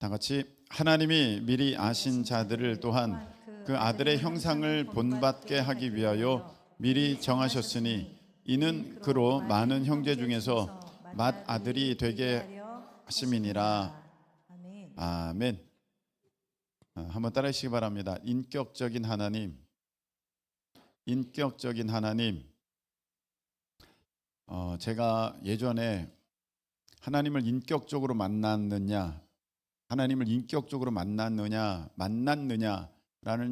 다 같이 하나님이 미리 아신 자들을 또한 그 아들의 형상을 본받게 하기 위하여 미리 정하셨으니 이는 그로 많은 형제 중에서 맏아들이 되게 하심이니라. 아멘. 한번 따라해 주시기 바랍니다. 인격적인 하나님, 인격적인 하나님. 제가 예전에 하나님을 인격적으로 만났느냐라는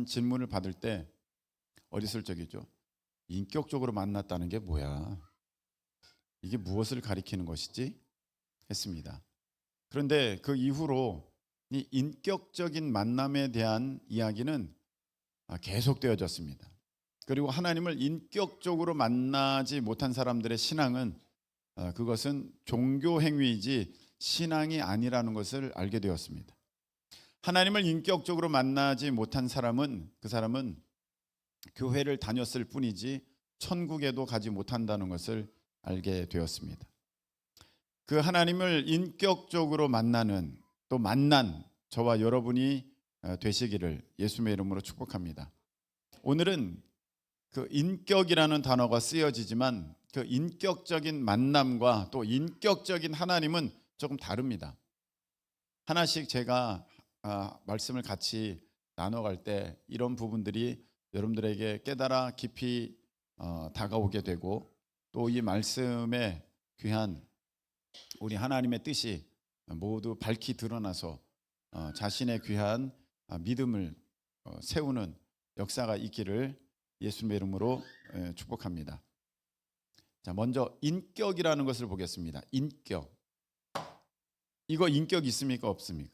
질문을 받을 때 어렸을 적이죠. 인격적으로 만났다는 게 뭐야? 이게 무엇을 가리키는 것이지? 했습니다. 그런데 그 이후로 이 인격적인 만남에 대한 이야기는 계속되어졌습니다. 그리고 하나님을 인격적으로 만나지 못한 사람들의 신앙은 그것은 종교 행위이지 신앙이 아니라는 것을 알게 되었습니다. 하나님을 인격적으로 만나지 못한 사람은 그 사람은 교회를 다녔을 뿐이지 천국에도 가지 못한다는 것을 알게 되었습니다. 그 하나님을 인격적으로 만나는 또 만난 저와 여러분이 되시기를 예수님의 이름으로 축복합니다. 오늘은 그 인격이라는 단어가 쓰여지지만 그 인격적인 만남과 또 인격적인 하나님은 조금 다릅니다. 하나씩 제가 말씀을 같이 나눠갈 때 이런 부분들이 여러분들에게 깨달아 깊이 다가오게 되고 또 이 말씀에 귀한 우리 하나님의 뜻이 모두 밝히 드러나서 자신의 귀한 믿음을 세우는 역사가 있기를 예수님의 이름으로 축복합니다. 자, 먼저 인격이라는 것을 보겠습니다. 인격. 이거 인격 있습니까? 없습니까?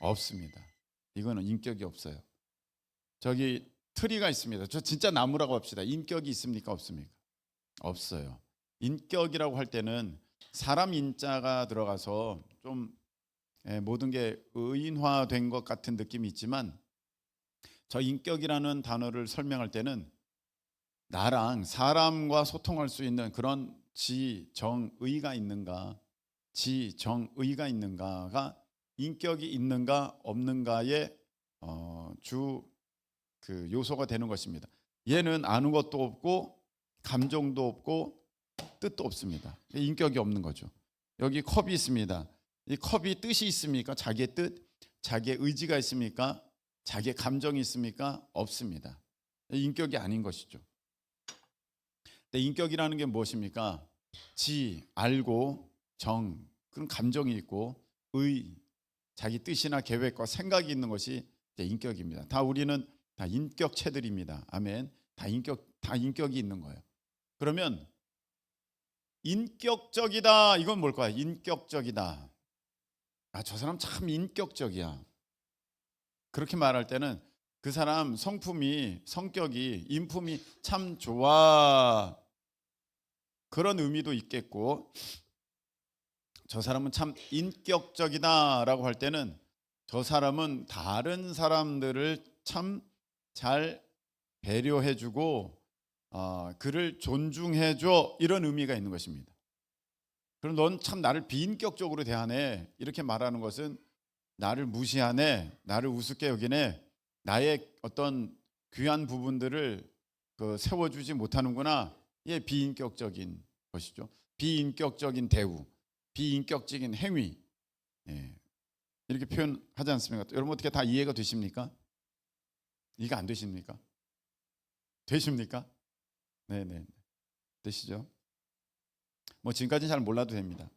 없습니다. 이거는 인격이 없어요. 저기 트리가 있습니다. 저 진짜 나무라고 합시다. 인격이 있습니까? 없습니까? 없어요. 인격이라고 할 때는 사람 인자가 들어가서 좀 모든 게 의인화된 것 같은 느낌이 있지만 저 인격이라는 단어를 설명할 때는 나랑 사람과 소통할 수 있는 그런 지정의가 있는가, 지정의가 있는가가 인격이 있는가 없는가의 주 그 요소가 되는 것입니다. 얘는 아는 것도 없고 감정도 없고 뜻도 없습니다. 인격이 없는 거죠. 여기 컵이 있습니다. 이 컵이 뜻이 있습니까? 자기의 뜻, 자기의 의지가 있습니까? 자기의 감정이 있습니까? 없습니다. 인격이 아닌 것이죠. 근데 인격이라는 게 무엇입니까? 지, 알고, 정, 그런 감정이 있고 의, 자기 뜻이나 계획과 생각이 있는 것이 인격입니다. 다 우리는 다 인격체들입니다. 아멘. 다 인격이 있는 거예요. 그러면 인격적이다. 이건 뭘까요? 인격적이다. 저 사람 참 인격적이야. 그렇게 말할 때는 그 사람 성격이, 인품이 참 좋아. 그런 의미도 있겠고, 저 사람은 참 인격적이다라고 할 때는 저 사람은 다른 사람들을 참 잘 배려해주고 그를 존중해줘, 이런 의미가 있는 것입니다. 그럼 넌 참 나를 비인격적으로 대하네, 이렇게 말하는 것은 나를 무시하네, 나를 우습게 여기네, 나의 어떤 귀한 부분들을 세워주지 못하는구나. 이게 비인격적인 것이죠. 비인격적인 대우, 비인격적인 행위, 이렇게 표현하지 않습니까? 여러분 어떻게 다 이해가 되십니까? 이해가 안 되십니까? 되십니까? 네네, 되시죠? 뭐 지금까지는 잘 몰라도 됩니다.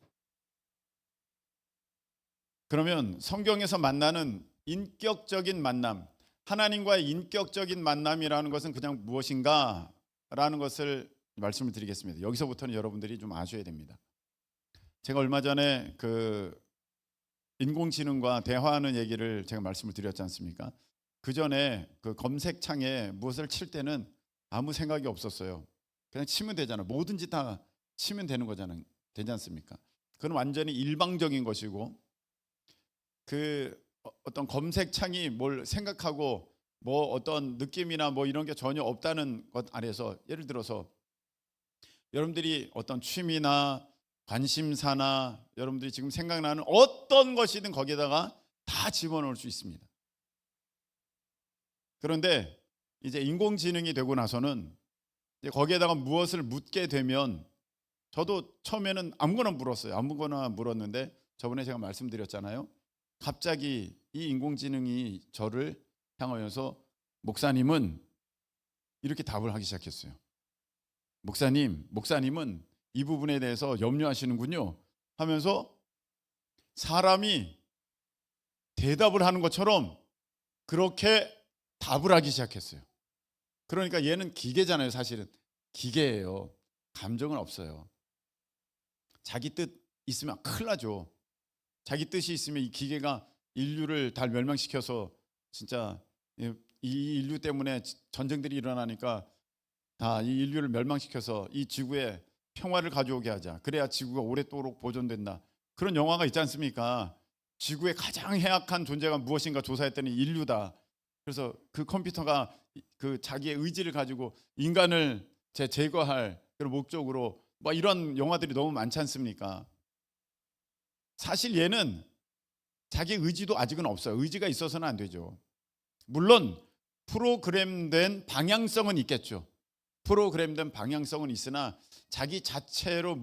그러면 성경에서 만나는 인격적인 만남, 하나님과의 인격적인 만남이라는 것은 그냥 무엇인가 라는 것을 말씀을 드리겠습니다. 여기서부터는 여러분들이 좀 아셔야 됩니다. 제가 얼마 전에 인공지능과 대화하는 얘기를 제가 말씀을 드렸지 않습니까? 그 전에 그 검색창에 무엇을 칠 때는 아무 생각이 없었어요. 그냥 치면 되잖아요. 뭐든지 다 치면 되는 거잖아요. 되지 않습니까? 그건 완전히 일방적인 것이고, 그 어떤 검색창이 뭘 생각하고 뭐 어떤 느낌이나 뭐 이런 게 전혀 없다는 것 아래서, 예를 들어서 여러분들이 어떤 취미나 관심사나 여러분들이 지금 생각나는 어떤 것이든 거기에다가 다 집어넣을 수 있습니다. 그런데 이제 인공지능이 되고 나서는 이제 거기에다가 무엇을 묻게 되면, 저도 처음에는 아무거나 물었어요. 아무거나 물었는데 저번에 제가 말씀드렸잖아요. 갑자기 이 인공지능이 저를 향하여서 목사님은 이렇게 답을 하기 시작했어요. 목사님은 이 부분에 대해서 염려하시는군요 하면서 사람이 대답을 하는 것처럼 그렇게 답을 하기 시작했어요. 그러니까 얘는 기계잖아요. 사실은 기계예요. 감정은 없어요. 자기 뜻 있으면 큰일 나죠. 자기 뜻이 있으면 이 기계가 인류를 다 멸망시켜서 진짜 이 인류 때문에 전쟁들이 일어나니까 다 이 인류를 멸망시켜서 이 지구에 평화를 가져오게 하자. 그래야 지구가 오랫도록 보존된다. 그런 영화가 있지 않습니까? 지구의 가장 해악한 존재가 무엇인가 조사했더니 인류다. 그래서 그 컴퓨터가 그 자기의 의지를 가지고 인간을 제거할 그런 목적으로 뭐 이런 영화들이 너무 많지 않습니까? 사실 얘는 자기 의지도 아직은 없어요. 의지가 있어서는 안 되죠. 물론 프로그램된 방향성은 있겠죠. 프로그램된 방향성은 있으나 자기 자체로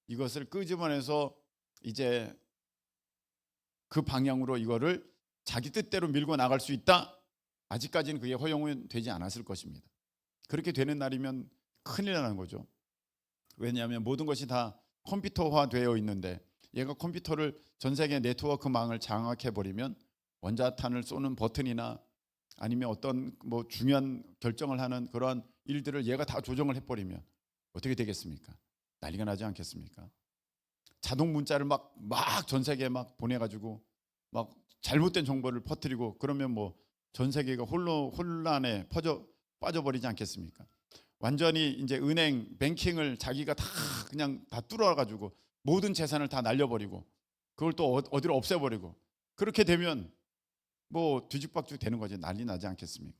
이것을 끄집어내서 이제 그 방향으로 이거를 자기 뜻대로 밀고 나갈 수 있다? 아직까지는 그게 허용은 되지 않았을 것입니다. 그렇게 되는 날이면 큰일 나는 거죠. 왜냐하면 모든 것이 다 컴퓨터화되어 있는데 얘가 컴퓨터를 전 세계 네트워크망을 장악해버리면 원자탄을 쏘는 버튼이나 아니면 어떤 뭐 중요한 결정을 하는 그러한 일들을 얘가 다 조정을 해버리면 어떻게 되겠습니까? 난리가 나지 않겠습니까? 자동 문자를 막 전 세계에 막 보내가지고 막 잘못된 정보를 퍼뜨리고 그러면 뭐 전 세계가 혼란에 빠져버리지 않겠습니까? 완전히 이제 은행 뱅킹을 자기가 다 그냥 다 뚫어가지고 모든 재산을 다 날려버리고 그걸 또 어디로 없애버리고 그렇게 되면 뭐 뒤죽박죽 되는 거지. 난리 나지 않겠습니까?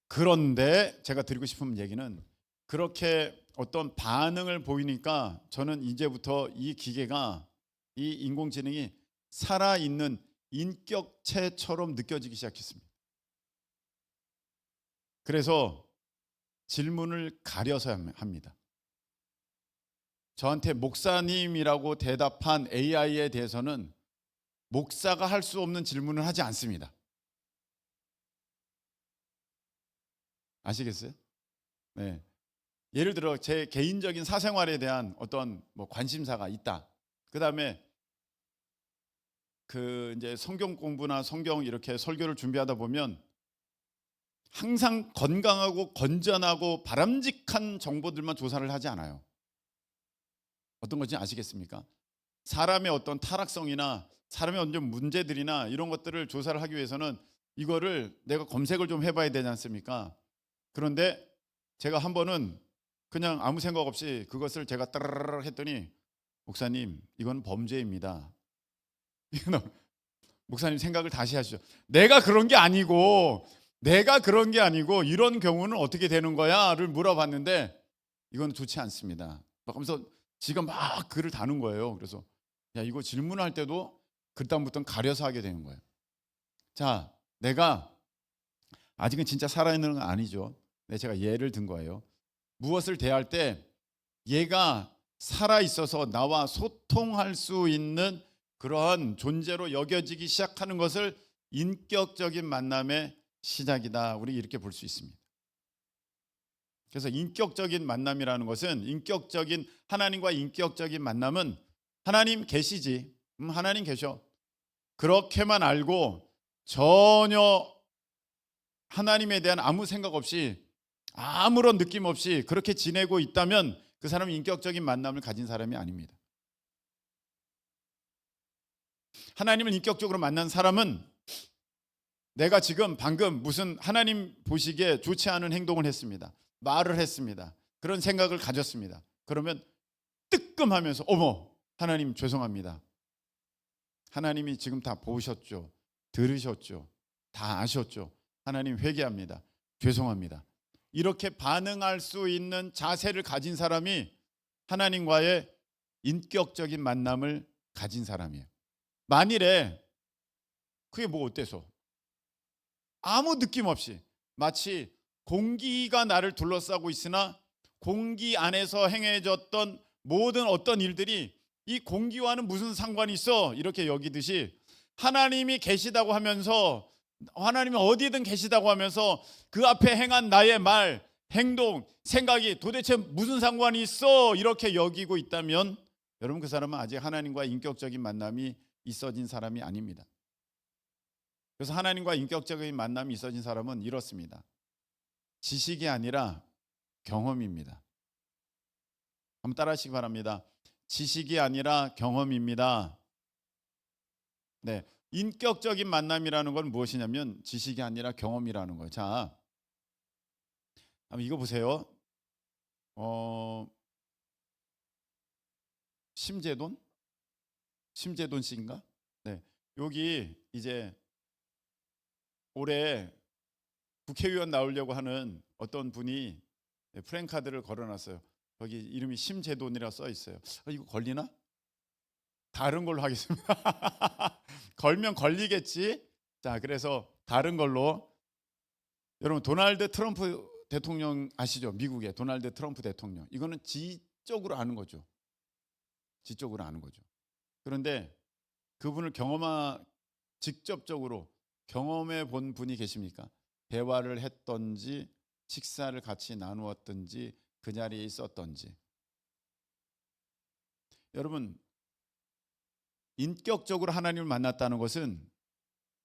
그런데 제가 드리고 싶은 얘기는 그렇게 어떤 반응을 보이니까 저는 이제부터 이 기계가 이 인공지능이 살아있는 인격체처럼 느껴지기 시작했습니다. 그래서 질문을 가려서 합니다. 저한테 목사님이라고 대답한 AI에 대해서는 목사가 할 수 없는 질문을 하지 않습니다. 아시겠어요? 네. 예를 들어 제 개인적인 사생활에 대한 어떤 뭐 관심사가 있다. 그다음에 그 이제 성경 공부나 성경 이렇게 설교를 준비하다 보면 항상 건강하고 건전하고 바람직한 정보들만 조사를 하지 않아요. 어떤 건지 아시겠습니까? 사람의 어떤 타락성이나 사람의 어떤 문제들이나 이런 것들을 조사를 하기 위해서는 이거를 내가 검색을 좀 해봐야 되지 않습니까? 그런데 제가 한 번은 그냥 아무 생각 없이 그것을 제가 따라락 했더니 목사님 이건 범죄입니다. 목사님 생각을 다시 하시죠. 내가 그런 게 아니고 이런 경우는 어떻게 되는 거야를 물어봤는데 이건 좋지 않습니다. 그러면서 지가 막 글을 다는 거예요. 그래서 야 이거 질문할 때도 그다음부터는 가려서 하게 되는 거예요. 자, 내가 아직은 진짜 살아있는 건 아니죠. 네, 제가 예를 든 거예요. 무엇을 대할 때 얘가 살아있어서 나와 소통할 수 있는 그러한 존재로 여겨지기 시작하는 것을 인격적인 만남의 시작이다. 우리 이렇게 볼 수 있습니다. 그래서 인격적인 만남이라는 것은 하나님과 인격적인 만남은 하나님 계시지. 하나님 계셔. 그렇게만 알고 전혀 하나님에 대한 아무 생각 없이 아무런 느낌 없이 그렇게 지내고 있다면 그 사람은 인격적인 만남을 가진 사람이 아닙니다. 하나님을 인격적으로 만난 사람은 내가 지금 방금 무슨 하나님 보시기에 좋지 않은 행동을 했습니다. 말을 했습니다. 그런 생각을 가졌습니다. 그러면 뜨끔하면서 어머 하나님 죄송합니다. 하나님이 지금 다 보셨죠. 들으셨죠. 다 아셨죠. 하나님 회개합니다. 죄송합니다. 이렇게 반응할 수 있는 자세를 가진 사람이 하나님과의 인격적인 만남을 가진 사람이에요. 만일에 그게 뭐 어때서? 아무 느낌 없이 마치 공기가 나를 둘러싸고 있으나 공기 안에서 행해졌던 모든 어떤 일들이 이 공기와는 무슨 상관이 있어? 이렇게 여기듯이 하나님이 계시다고 하면서, 하나님이 어디든 계시다고 하면서 그 앞에 행한 나의 말, 행동, 생각이 도대체 무슨 상관이 있어? 이렇게 여기고 있다면 여러분, 그 사람은 아직 하나님과 인격적인 만남이 있어진 사람이 아닙니다. 그래서 하나님과 인격적인 만남이 있어진 사람은 이렇습니다. 지식이 아니라 경험입니다. 한번 따라하시기 바랍니다. 지식이 아니라 경험입니다. 네, 인격적인 만남이라는 건 무엇이냐면 지식이 아니라 경험이라는 거예요. 자, 한번 이거 보세요. 심재돈? 심재돈 씨인가? 네, 여기 이제 올해 국회의원 나오려고 하는 어떤 분이 프랜카드를 걸어놨어요. 거기 이름이 심재돈이라 써 있어요. 이거 걸리나? 다른 걸로 하겠습니다. 걸면 걸리겠지. 자, 그래서 다른 걸로. 여러분, 도널드 트럼프 대통령 아시죠? 미국의 도널드 트럼프 대통령. 이거는 지적으로 아는 거죠. 지적으로 아는 거죠. 그런데 그분을 직접적으로 경험해 본 분이 계십니까? 대화를 했던지 식사를 같이 나누었던지 그 자리에 있었던지. 여러분, 인격적으로 하나님을 만났다는 것은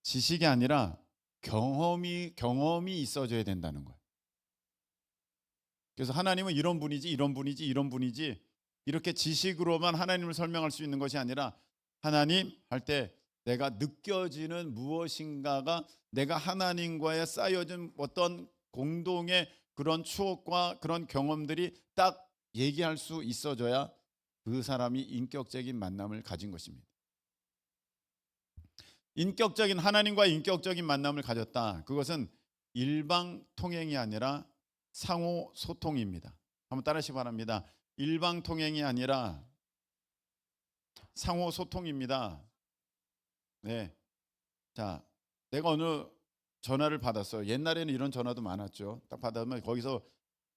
지식이 아니라 경험이 있어져야 된다는 거예요. 그래서 하나님은 이런 분이지, 이런 분이지, 이런 분이지, 이렇게 지식으로만 하나님을 설명할 수 있는 것이 아니라 하나님 할 때 내가 느껴지는 무엇인가가 내가 하나님과의 쌓여진 어떤 공동의 그런 추억과 그런 경험들이 딱 얘기할 수 있어져야 그 사람이 인격적인 만남을 가진 것입니다. 인격적인 하나님과 인격적인 만남을 가졌다. 그것은 일방 통행이 아니라 상호 소통입니다. 한번 따라하시기 바랍니다. 일방 통행이 아니라 상호 소통입니다. 네. 자, 내가 어느 전화를 받았어요. 옛날에는 이런 전화도 많았죠. 딱 받으면 거기서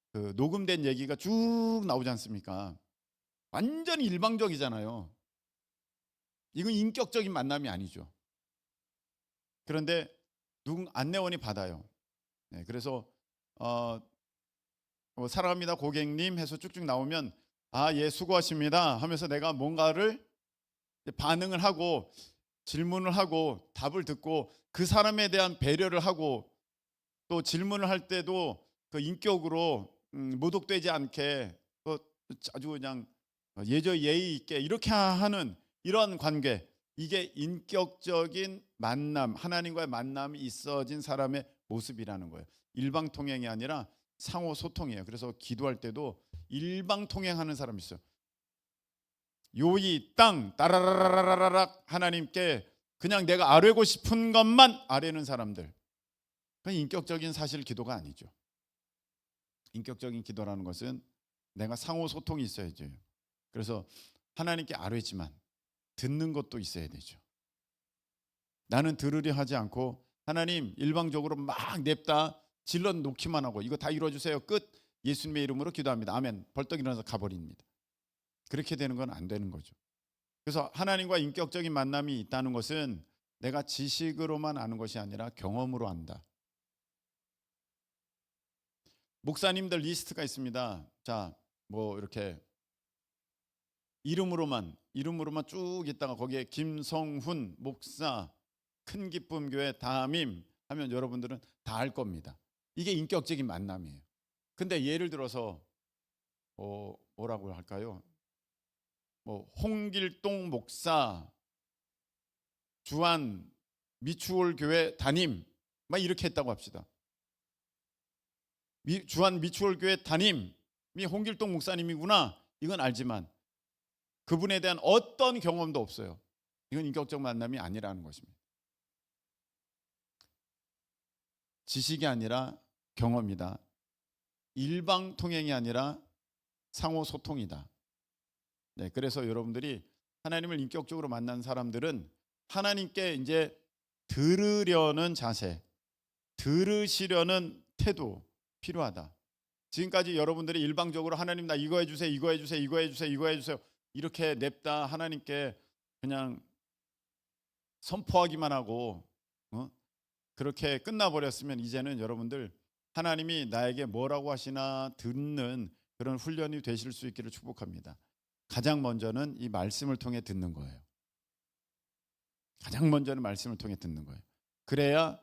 그 녹음된 얘기가 쭉 나오지 않습니까? 완전히 일방적이잖아요. 이건 인격적인 만남이 아니죠. 그런데 안내원이 받아요. 네, 그래서 사랑합니다 고객님 해서 쭉쭉 나오면 예, 수고하십니다 하면서 내가 뭔가를 반응을 하고 질문을 하고 답을 듣고 그 사람에 대한 배려를 하고 또 질문을 할 때도 그 인격으로 모독되지 않게 또 아주 그냥 예의 있게 이렇게 하는 이런 관계, 이게 인격적인 만남, 하나님과의 만남이 있어진 사람의 모습이라는 거예요. 일방통행이 아니라 상호소통이에요. 그래서 기도할 때도 일방통행하는 사람이 있어요. 요이 땅 따라라라라락 하나님께 그냥 내가 아뢰고 싶은 것만 아뢰는 사람들, 그건 인격적인 사실 기도가 아니죠. 인격적인 기도라는 것은 내가 상호소통이 있어야죠. 그래서 하나님께 아뢰지만 듣는 것도 있어야 되죠. 나는 들으려 하지 않고 하나님 일방적으로 막 냅다 질러 놓기만 하고 이거 다 이루어주세요 끝, 예수님의 이름으로 기도합니다 아멘, 벌떡 일어나서 가버립니다. 그렇게 되는 건 안 되는 거죠. 그래서 하나님과 인격적인 만남이 있다는 것은 내가 지식으로만 아는 것이 아니라 경험으로 안다. 목사님들 리스트가 있습니다. 자, 뭐 이렇게 이름으로만 쭉 있다가 거기에 김성훈 목사 큰 기쁨 교회 담임 하면 여러분들은 다 알 겁니다. 이게 인격적인 만남이에요. 근데 예를 들어서 뭐라고 할까요? 뭐 홍길동 목사 주한 미추홀 교회 담임 막 이렇게 했다고 합시다. 주한 미추홀 교회 담임이 홍길동 목사님이구나 이건 알지만 그분에 대한 어떤 경험도 없어요. 이건 인격적 만남이 아니라는 것입니다. 지식이 아니라 경험이다. 일방 통행이 아니라 상호 소통이다. 네, 그래서 여러분들이 하나님을 인격적으로 만난 사람들은 하나님께 이제 들으려는 자세, 들으시려는 태도 필요하다. 지금까지 여러분들이 일방적으로 하나님 나 이거 해주세요, 이거 해주세요, 이거 해주세요, 이거 해주세요 이렇게 냅다 하나님께 그냥 선포하기만 하고 그렇게 끝나버렸으면 이제는 여러분들 하나님이 나에게 뭐라고 하시나 듣는 그런 훈련이 되실 수 있기를 축복합니다. 가장 먼저는 이 말씀을 통해 듣는 거예요. 가장 먼저는 말씀을 통해 듣는 거예요. 그래야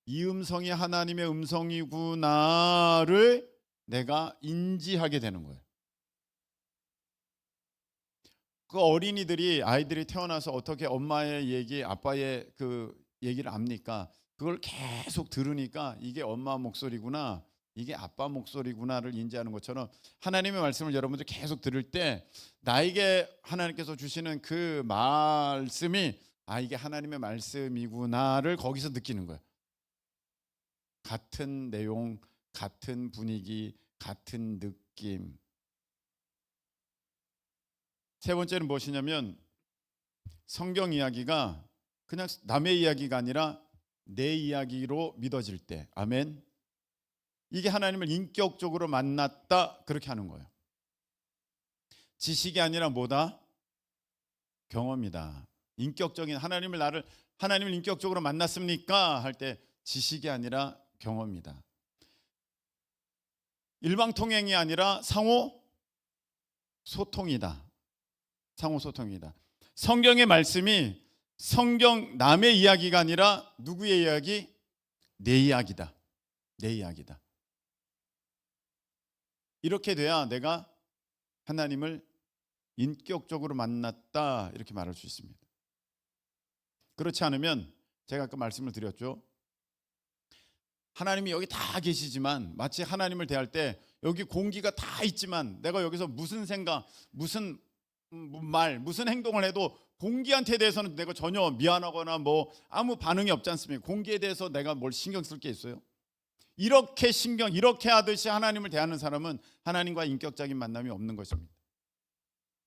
이 음성이 하나님의 음성이구나를 내가 인지하게 되는 거예요. 그 아이들이 태어나서 어떻게 엄마의 얘기, 아빠의 그 얘기를 압니까? 그걸 계속 들으니까 이게 엄마 목소리구나, 이게 아빠 목소리구나를 인지하는 것처럼 하나님의 말씀을 여러분들 계속 들을 때 나에게 하나님께서 주시는 그 말씀이 이게 하나님의 말씀이구나를 거기서 느끼는 거예요. 같은 내용, 같은 분위기, 같은 느낌. 세 번째는 무엇이냐면 성경 이야기가 그냥 남의 이야기가 아니라 내 이야기로 믿어질 때, 아멘. 이게 하나님을 인격적으로 만났다 그렇게 하는 거예요. 지식이 아니라 뭐다? 경험이다. 인격적인 하나님을 인격적으로 만났습니까? 할 때 지식이 아니라 경험이다. 일방통행이 아니라 상호 소통이다. 상호 소통이다. 성경의 말씀이 남의 이야기가 아니라 누구의 이야기? 내 이야기다. 내 이야기다. 이렇게 돼야 내가 하나님을 인격적으로 만났다 이렇게 말할 수 있습니다. 그렇지 않으면 제가 아까 말씀을 드렸죠. 하나님이 여기 다 계시지만 마치 하나님을 대할 때 여기 공기가 다 있지만 내가 여기서 무슨 생각, 무슨 말, 무슨 행동을 해도 공기한테 대해서는 내가 전혀 미안하거나 아무 반응이 없지 않습니까? 공기에 대해서 내가 뭘 신경 쓸 게 있어요? 이렇게 하듯이 하나님을 대하는 사람은 하나님과 인격적인 만남이 없는 것입니다.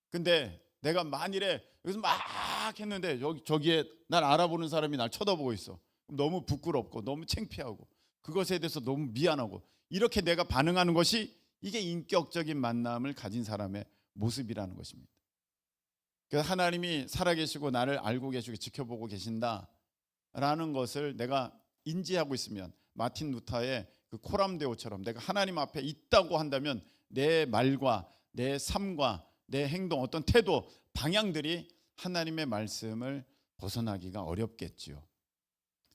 근데 내가 만일에 여기서 막 했는데 저기에 날 알아보는 사람이 날 쳐다보고 있어. 너무 부끄럽고 너무 창피하고 그것에 대해서 너무 미안하고 이렇게 내가 반응하는 것이 이게 인격적인 만남을 가진 사람의 모습이라는 것입니다. 그래서 하나님이 살아계시고 나를 알고 계시고 지켜보고 계신다라는 것을 내가 인지하고 있으면 마틴 루터의 그 코람데오처럼 내가 하나님 앞에 있다고 한다면 내 말과 내 삶과 내 행동, 어떤 태도, 방향들이 하나님의 말씀을 벗어나기가 어렵겠지요.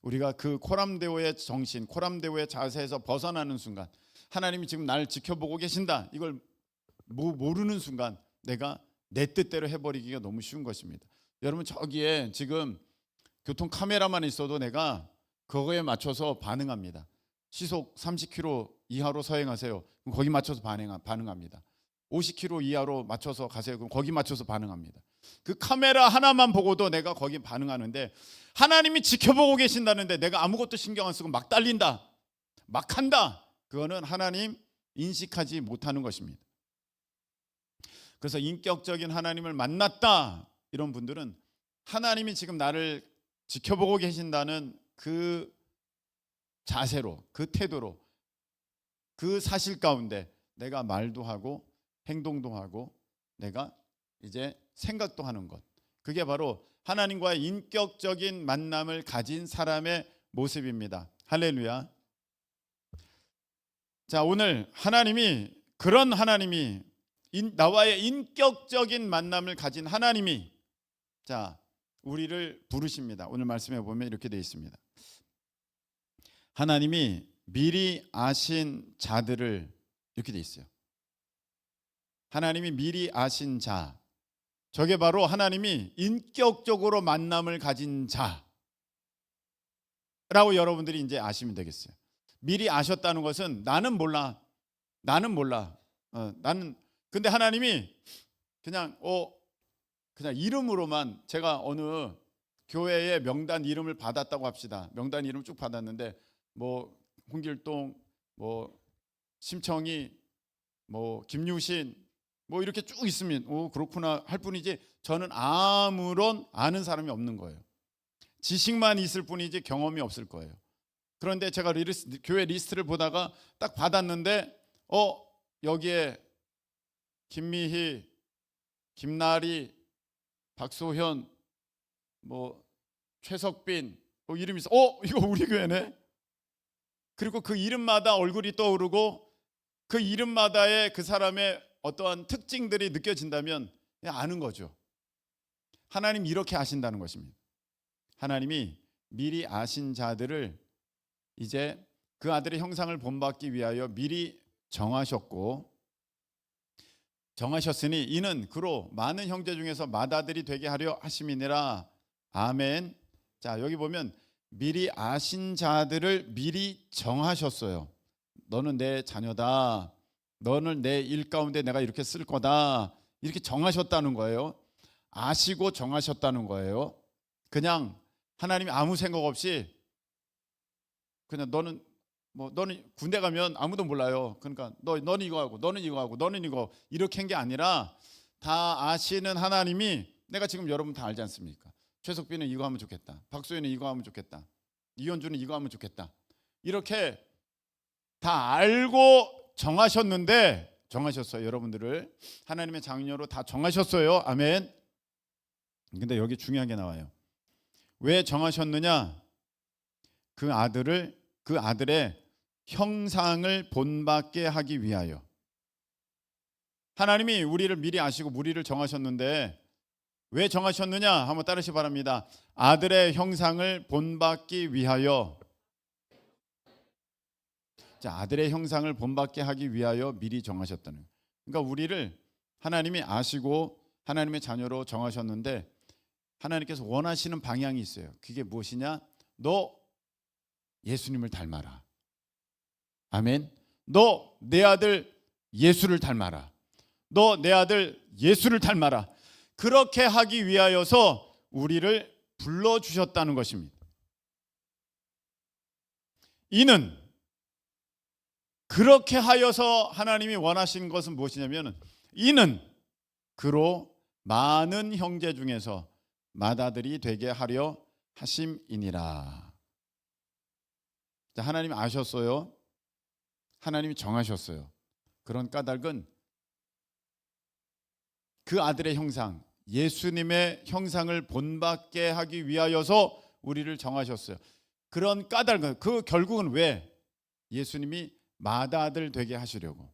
우리가 그 코람데오의 정신, 코람데오의 자세에서 벗어나는 순간 하나님이 지금 날 지켜보고 계신다 이걸 모르는 순간 내가 내 뜻대로 해버리기가 너무 쉬운 것입니다. 여러분 저기에 지금 교통 카메라만 있어도 내가 그거에 맞춰서 반응합니다. 시속 30km 이하로 서행하세요. 그럼 거기 맞춰서 반응합니다. 50km 이하로 맞춰서 가세요. 그럼 거기 맞춰서 반응합니다. 그 카메라 하나만 보고도 내가 거기 반응하는데 하나님이 지켜보고 계신다는데 내가 아무것도 신경 안 쓰고 막 달린다, 막 한다. 그거는 하나님 인식하지 못하는 것입니다. 그래서 인격적인 하나님을 만났다 이런 분들은 하나님이 지금 나를 지켜보고 계신다는 그 자세로, 그 태도로, 그 사실 가운데 내가 말도 하고 행동도 하고 내가 이제 생각도 하는 것, 그게 바로 하나님과의 인격적인 만남을 가진 사람의 모습입니다. 할렐루야. 자, 오늘 그런 하나님이 나와의 인격적인 만남을 가진 하나님이 우리를 부르십니다. 오늘 말씀해 보면 이렇게 되어 있습니다. 하나님이 미리 아신 자들을 이렇게 되어 있어요. 하나님이 미리 아신 자, 저게 바로 하나님이 인격적으로 만남을 가진 자라고 여러분들이 이제 아시면 되겠어요. 미리 아셨다는 것은 나는 몰라. 근데 하나님이 그냥 이름으로만, 제가 어느 교회의 명단 이름을 받았다고 합시다. 명단 이름 쭉 받았는데 홍길동, 심청희, 김유신, 뭐 이렇게 쭉 있으면 그렇구나 할 뿐이지 저는 아무런 아는 사람이 없는 거예요. 지식만 있을 뿐이지 경험이 없을 거예요. 그런데 제가 교회 리스트를 보다가 딱 받았는데 여기에 김미희, 김나리, 박소현, 뭐 최석빈 이름이 있어. 이거 우리 교회네. 그리고 그 이름마다 얼굴이 떠오르고 그 이름마다의 그 사람의 어떠한 특징들이 느껴진다면 그냥 아는 거죠. 하나님 이렇게 아신다는 것입니다. 하나님이 미리 아신 자들을 이제 그 아들의 형상을 본받기 위하여 미리 정하셨으니 이는 그로 많은 형제 중에서 맏아들이 되게 하려 하심이니라. 아멘. 자, 여기 보면 미리 아신 자들을 미리 정하셨어요. 너는 내 자녀다. 너는 내 일 가운데 내가 이렇게 쓸 거다. 이렇게 정하셨다는 거예요. 아시고 정하셨다는 거예요. 그냥 하나님이 아무 생각 없이 그냥 너는 군대 가면 아무도 몰라요. 그러니까 너는 이거 하고 너는 이거 하고 너는 이거 이렇게 한 게 아니라 다 아시는 하나님이 내가 지금 여러분 다 알지 않습니까? 최석빈은 이거 하면 좋겠다. 박소연은 이거 하면 좋겠다. 이현주는 이거 하면 좋겠다. 이렇게 다 알고 정하셨어요. 여러분들을 하나님의 자녀로 다 정하셨어요. 아멘. 근데 여기 중요한 게 나와요. 왜 정하셨느냐? 그 아들의 형상을 본받게 하기 위하여. 하나님이 우리를 미리 아시고 우리를 정하셨는데 왜 정하셨느냐? 한번 따르시 바랍니다. 아들의 형상을 본받기 위하여. 자, 아들의 형상을 본받게 하기 위하여 미리 정하셨다는 거예요. 그러니까 우리를 하나님이 아시고 하나님의 자녀로 정하셨는데 하나님께서 원하시는 방향이 있어요. 그게 무엇이냐? 너 예수님을 닮아라. 아멘. 너 내 아들 예수를 닮아라. 너 내 아들 예수를 닮아라. 그렇게 하기 위하여서 우리를 불러주셨다는 것입니다. 이는 그렇게 하여서 하나님이 원하신 것은 무엇이냐면 이는 그로 많은 형제 중에서 맏아들이 되게 하려 하심이니라. 자, 하나님이 아셨어요. 하나님이 정하셨어요. 그런 까닭은 그 아들의 형상, 예수님의 형상을 본받게 하기 위하여서 우리를 정하셨어요. 그런 까닭은 그 결국은 왜? 예수님이 맏아들 되게 하시려고.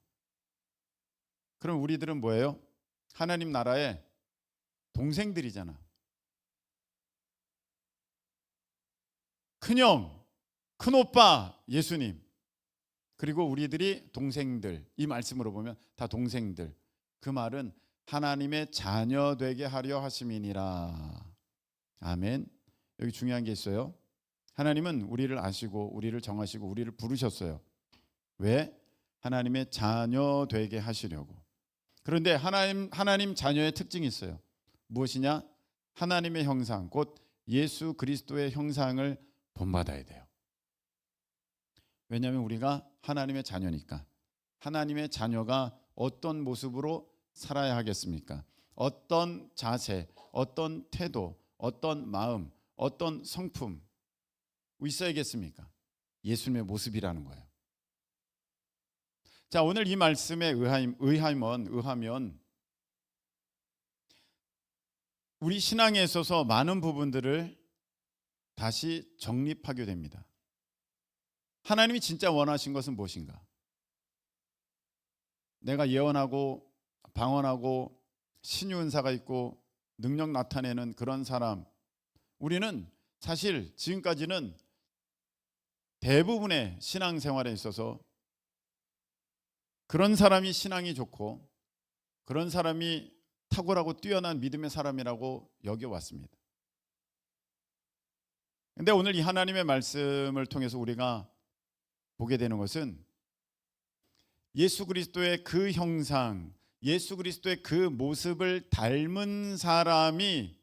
그럼 우리들은 뭐예요? 하나님 나라의 동생들이잖아. 큰형, 큰오빠 예수님, 그리고 우리들이 동생들. 이 말씀으로 보면 다 동생들. 그 말은 하나님의 자녀 되게 하려 하심이니라. 아멘. 여기 중요한 게 있어요. 하나님은 우리를 아시고 우리를 정하시고 우리를 부르셨어요. 왜? 하나님의 자녀 되게 하시려고. 그런데 하나님 자녀의 특징이 있어요. 무엇이냐? 하나님의 형상, 곧 예수 그리스도의 형상을 본받아야 돼요. 왜냐하면 우리가 하나님의 자녀니까. 하나님의 자녀가 어떤 모습으로 살아야 하겠습니까? 어떤 자세, 어떤 태도, 어떤 마음, 어떤 성품 있어야겠습니까? 예수님의 모습이라는 거예요. 자, 오늘 이 말씀에 의하면 우리 신앙에 있어서 많은 부분들을 다시 정립하게 됩니다. 하나님이 진짜 원하신 것은 무엇인가? 내가 예언하고 방언하고 신유은사가 있고 능력 나타내는 그런 사람, 우리는 사실 지금까지는 대부분의 신앙생활에 있어서 그런 사람이 신앙이 좋고 그런 사람이 탁월하고 뛰어난 믿음의 사람이라고 여겨왔습니다. 그런데 오늘 이 하나님의 말씀을 통해서 우리가 보게 되는 것은 예수 그리스도의 그 형상, 예수 그리스도의 그 모습을 닮은 사람이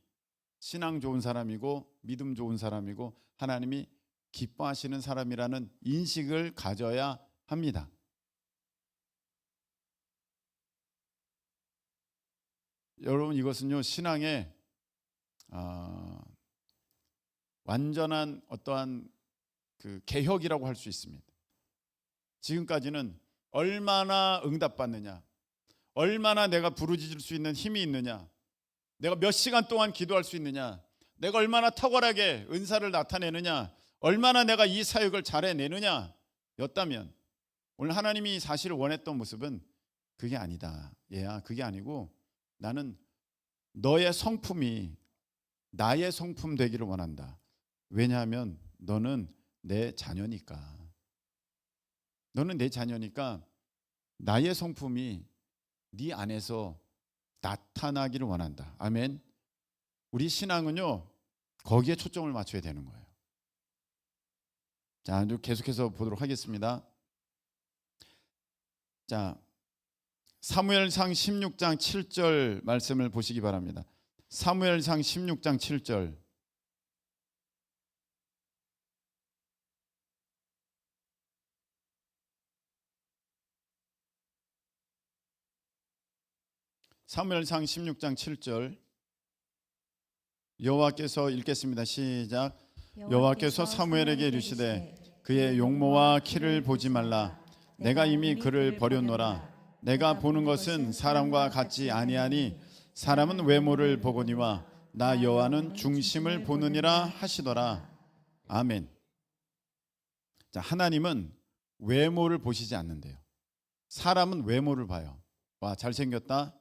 신앙 좋은 사람이고 믿음 좋은 사람이고 하나님이 기뻐하시는 사람이라는 인식을 가져야 합니다. 여러분 이것은요 신앙의 완전한 어떠한 그 개혁이라고 할 수 있습니다. 지금까지는 얼마나 응답받느냐, 얼마나 내가 부르짖을 수 있는 힘이 있느냐, 내가 몇 시간 동안 기도할 수 있느냐, 내가 얼마나 탁월하게 은사를 나타내느냐, 얼마나 내가 이 사역을 잘해내느냐 였다면, 오늘 하나님이 사실 원했던 모습은 그게 아니다. 얘야, 그게 아니고 나는 너의 성품이 나의 성품 되기를 원한다. 왜냐하면 너는 내 자녀니까. 너는 내 자녀니까 나의 성품이 네 안에서 나타나기를 원한다. 아멘. 우리 신앙은요 거기에 초점을 맞춰야 되는 거예요. 자, 계속해서 보도록 하겠습니다. 자, 사무엘상 16장 7절 말씀을 보시기 바랍니다. 사무엘상 16장 7절. 사무엘상 16장 7절. 여호와께서 읽겠습니다. 시작. 여호와께서 사무엘에게 이르시되 그의 용모와 키를 보지 말라. 내가 이미 그를 버렸노라. 내가 보는 것은 사람과 같지 아니하니 사람은 외모를 보거니와 나 여호와는 중심을 보느니라 하시더라. 아멘. 자, 하나님은 외모를 보시지 않는데요. 사람은 외모를 봐요. 와, 잘생겼다,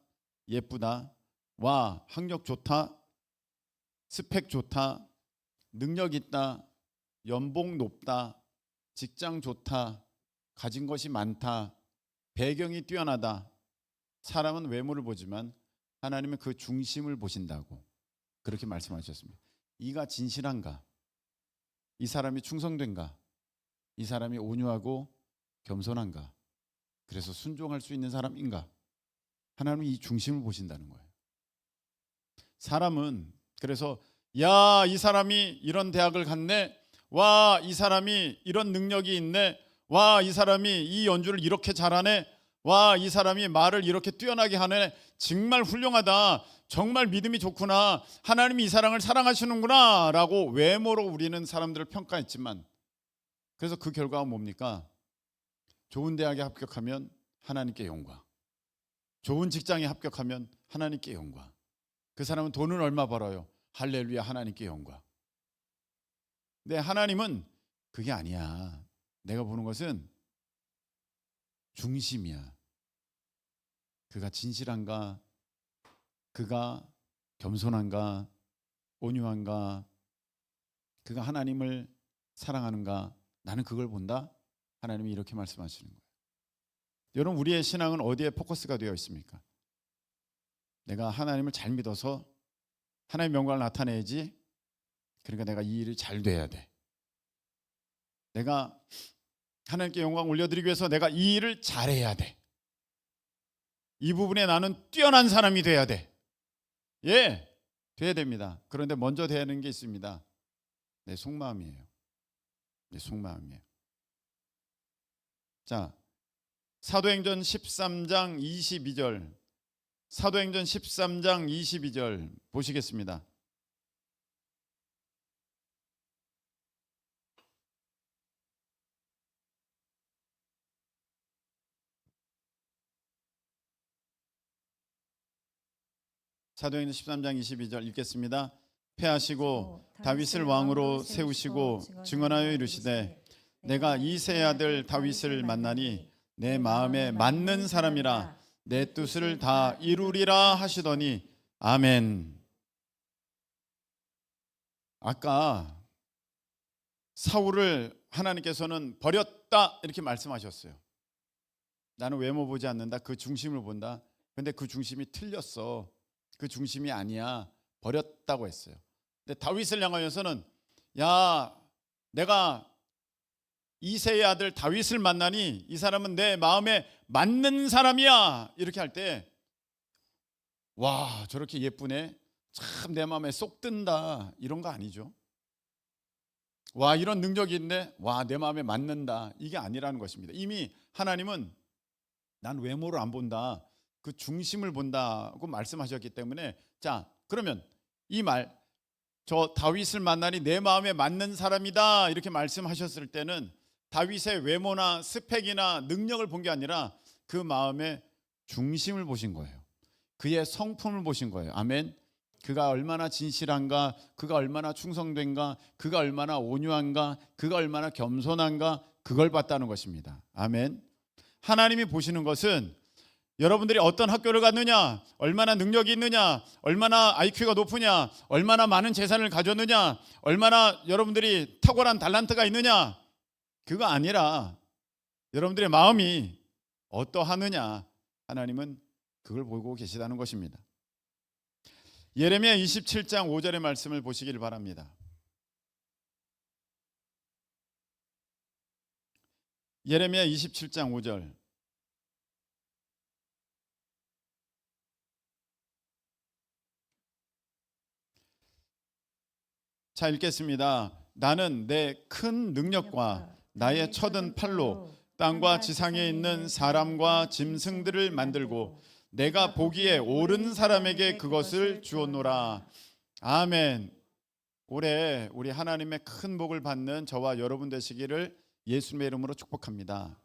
예쁘다, 와, 학력 좋다, 스펙 좋다, 능력 있다, 연봉 높다, 직장 좋다, 가진 것이 많다, 배경이 뛰어나다. 사람은 외모를 보지만 하나님은 그 중심을 보신다고 그렇게 말씀하셨습니다. 이가 진실한가? 이 사람이 충성된가? 이 사람이 온유하고 겸손한가? 그래서 순종할 수 있는 사람인가? 하나님은 이 중심을 보신다는 거예요. 사람은 그래서 야, 이 사람이 이런 대학을 갔네. 와, 이 사람이 이런 능력이 있네. 와, 이 사람이 이 연주를 이렇게 잘하네. 와, 이 사람이 말을 이렇게 뛰어나게 하네. 정말 훌륭하다. 정말 믿음이 좋구나. 하나님이 이 사람을 사랑하시는구나 라고 외모로 우리는 사람들을 평가했지만, 그래서 그 결과가 뭡니까? 좋은 대학에 합격하면 하나님께 영광, 좋은 직장에 합격하면 하나님께 영광. 그 사람은 돈은 얼마 벌어요? 할렐루야, 하나님께 영광. 근데 하나님은 그게 아니야. 내가 보는 것은 중심이야. 그가 진실한가? 그가 겸손한가? 온유한가? 그가 하나님을 사랑하는가? 나는 그걸 본다. 하나님이 이렇게 말씀하시는 거예요. 여러분, 우리의 신앙은 어디에 포커스가 되어 있습니까? 내가 하나님을 잘 믿어서 하나님의 영광을 나타내야지. 그러니까 내가 이 일이 잘 돼야 돼. 내가 하나님께 영광 올려드리기 위해서 내가 이 일을 잘해야 돼. 이 부분에 나는 뛰어난 사람이 돼야 돼. 예, 돼야 됩니다. 그런데 먼저 돼야 하는 게 있습니다. 내 속마음이에요. 내 속마음이에요. 자, 사도행전 13장 22절. 사도행전 13장 22절 보시겠습니다. 사도행전 13장 22절 읽겠습니다. 패하시고 다윗을 왕으로 세우시고 증언하여 이르시되 내가 이새의 아들 다윗을 만나니 내 마음에 맞는 사람이라 내 뜻을 다 이루리라 하시더니 아멘. 아까 사울을 하나님께서는 버렸다 이렇게 말씀하셨어요. 나는 외모 보지 않는다. 그 중심을 본다. 근데 그 중심이 틀렸어. 그 중심이 아니야. 버렸다고 했어요. 근데 다윗을 향하여서는 야, 내가 이새의 아들 다윗을 만나니 이 사람은 내 마음에 맞는 사람이야. 이렇게 할 때 와, 저렇게 예쁘네. 참 내 마음에 쏙 든다. 이런 거 아니죠. 와, 이런 능력이 있네. 와, 내 마음에 맞는다. 이게 아니라는 것입니다. 이미 하나님은 난 외모를 안 본다. 그 중심을 본다고 말씀하셨기 때문에, 자, 그러면 이 말, 저 다윗을 만나니 내 마음에 맞는 사람이다 이렇게 말씀하셨을 때는 다윗의 외모나 스펙이나 능력을 본 게 아니라 그 마음의 중심을 보신 거예요. 그의 성품을 보신 거예요. 아멘. 그가 얼마나 진실한가, 그가 얼마나 충성된가, 그가 얼마나 온유한가, 그가 얼마나 겸손한가, 그걸 봤다는 것입니다. 아멘. 하나님이 보시는 것은 여러분들이 어떤 학교를 갔느냐, 얼마나 능력이 있느냐, 얼마나 IQ가 높으냐, 얼마나 많은 재산을 가졌느냐, 얼마나 여러분들이 탁월한 달란트가 있느냐, 그거 아니라 여러분들의 마음이 어떠하느냐, 하나님은 그걸 보고 계시다는 것입니다. 예레미야 27장 5절의 말씀을 보시길 바랍니다. 예레미야 27장 5절. 자, 읽겠습니다. 나는 내 큰 능력과 나의 쳐든 팔로 땅과 지상에 있는 사람과 짐승들을 만들고 내가 보기에 옳은 사람에게 그것을 주었노라. 아멘. 올해 우리 하나님의 큰 복을 받는 저와 여러분 되시기를 예수님의 이름으로 축복합니다.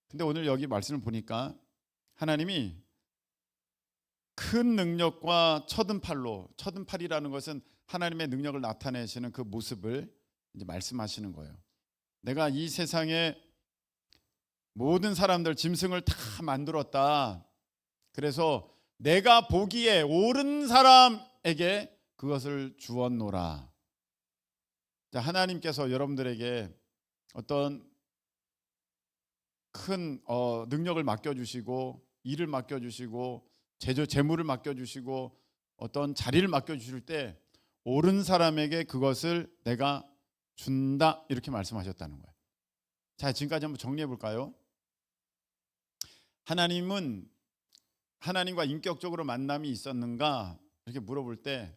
근데 오늘 여기 말씀을 보니까 하나님이 큰 능력과 쳐든 팔로, 쳐든 팔이라는 것은 하나님의 능력을 나타내시는 그 모습을 이제 말씀하시는 거예요. 내가 이 세상에 모든 사람들, 짐승을 다 만들었다. 그래서 내가 보기에 옳은 사람에게 그것을 주었노라. 자, 하나님께서 여러분들에게 어떤 큰 능력을 맡겨주시고, 일을 맡겨주시고, 재물을 맡겨주시고, 어떤 자리를 맡겨주실 때 옳은 사람에게 그것을 내가 준다 이렇게 말씀하셨다는 거예요. 자, 지금까지 한번 정리해 볼까요? 하나님은 하나님과 인격적으로 만남이 있었는가 이렇게 물어볼 때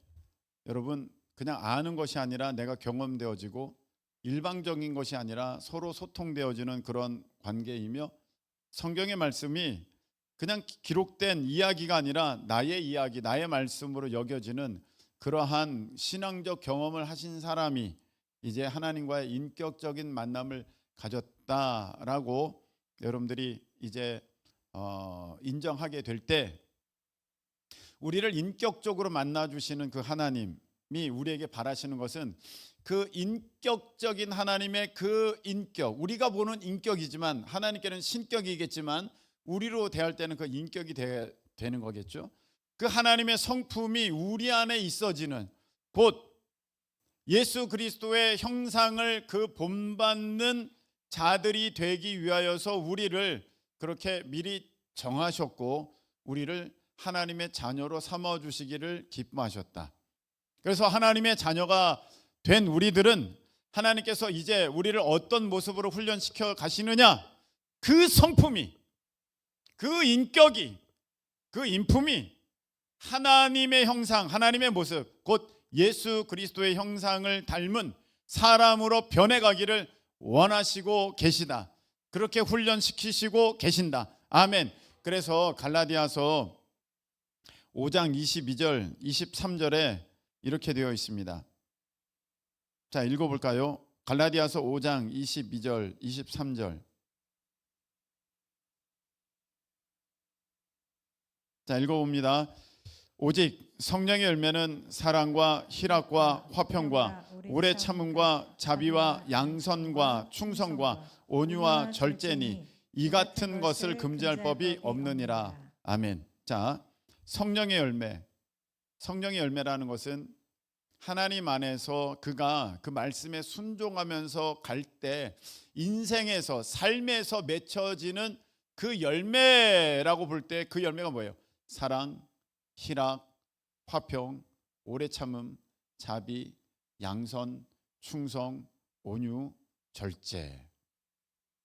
여러분 그냥 아는 것이 아니라 내가 경험되어지고 일방적인 것이 아니라 서로 소통되어지는 그런 관계이며, 성경의 말씀이 그냥 기록된 이야기가 아니라 나의 이야기, 나의 말씀으로 여겨지는 그러한 신앙적 경험을 하신 사람이 이제 하나님과의 인격적인 만남을 가졌다라고 여러분들이 이제 인정하게 될 때, 우리를 인격적으로 만나주시는 그 하나님이 우리에게 바라시는 것은 그 인격적인 하나님의 그 인격, 우리가 보는 인격이지만 하나님께는 신격이겠지만 우리로 대할 때는 그 인격이 되는 거겠죠. 그 하나님의 성품이 우리 안에 있어지는, 곧 예수 그리스도의 형상을 그 본받는 자들이 되기 위하여서 우리를 그렇게 미리 정하셨고 우리를 하나님의 자녀로 삼아주시기를 기뻐하셨다. 그래서 하나님의 자녀가 된 우리들은 하나님께서 이제 우리를 어떤 모습으로 훈련시켜 가시느냐, 그 성품이, 그 인격이, 그 인품이 하나님의 형상, 하나님의 모습, 곧 예수 그리스도의 형상을 닮은 사람으로 변해가기를 원하시고 계시다. 그렇게 훈련시키시고 계신다. 아멘. 그래서 갈라디아서 5장 22절 23절에 이렇게 되어 있습니다. 자, 읽어볼까요? 갈라디아서 5장 22절 23절. 자, 읽어봅니다. 오직 성령의 열매는 사랑과 희락과 화평과 오래 참음과 자비와 양선과 충성과 온유와 절제니 이 같은 것을 금지할 법이 없느니라. 아멘. 자, 성령의 열매. 성령의 열매라는 것은 하나님 안에서 그가 그 말씀에 순종하면서 갈 때 인생에서, 삶에서 맺혀지는 그 열매라고 볼 때 그 열매가 뭐예요? 사랑, 희락, 화평, 오래 참음, 자비, 양선, 충성, 온유, 절제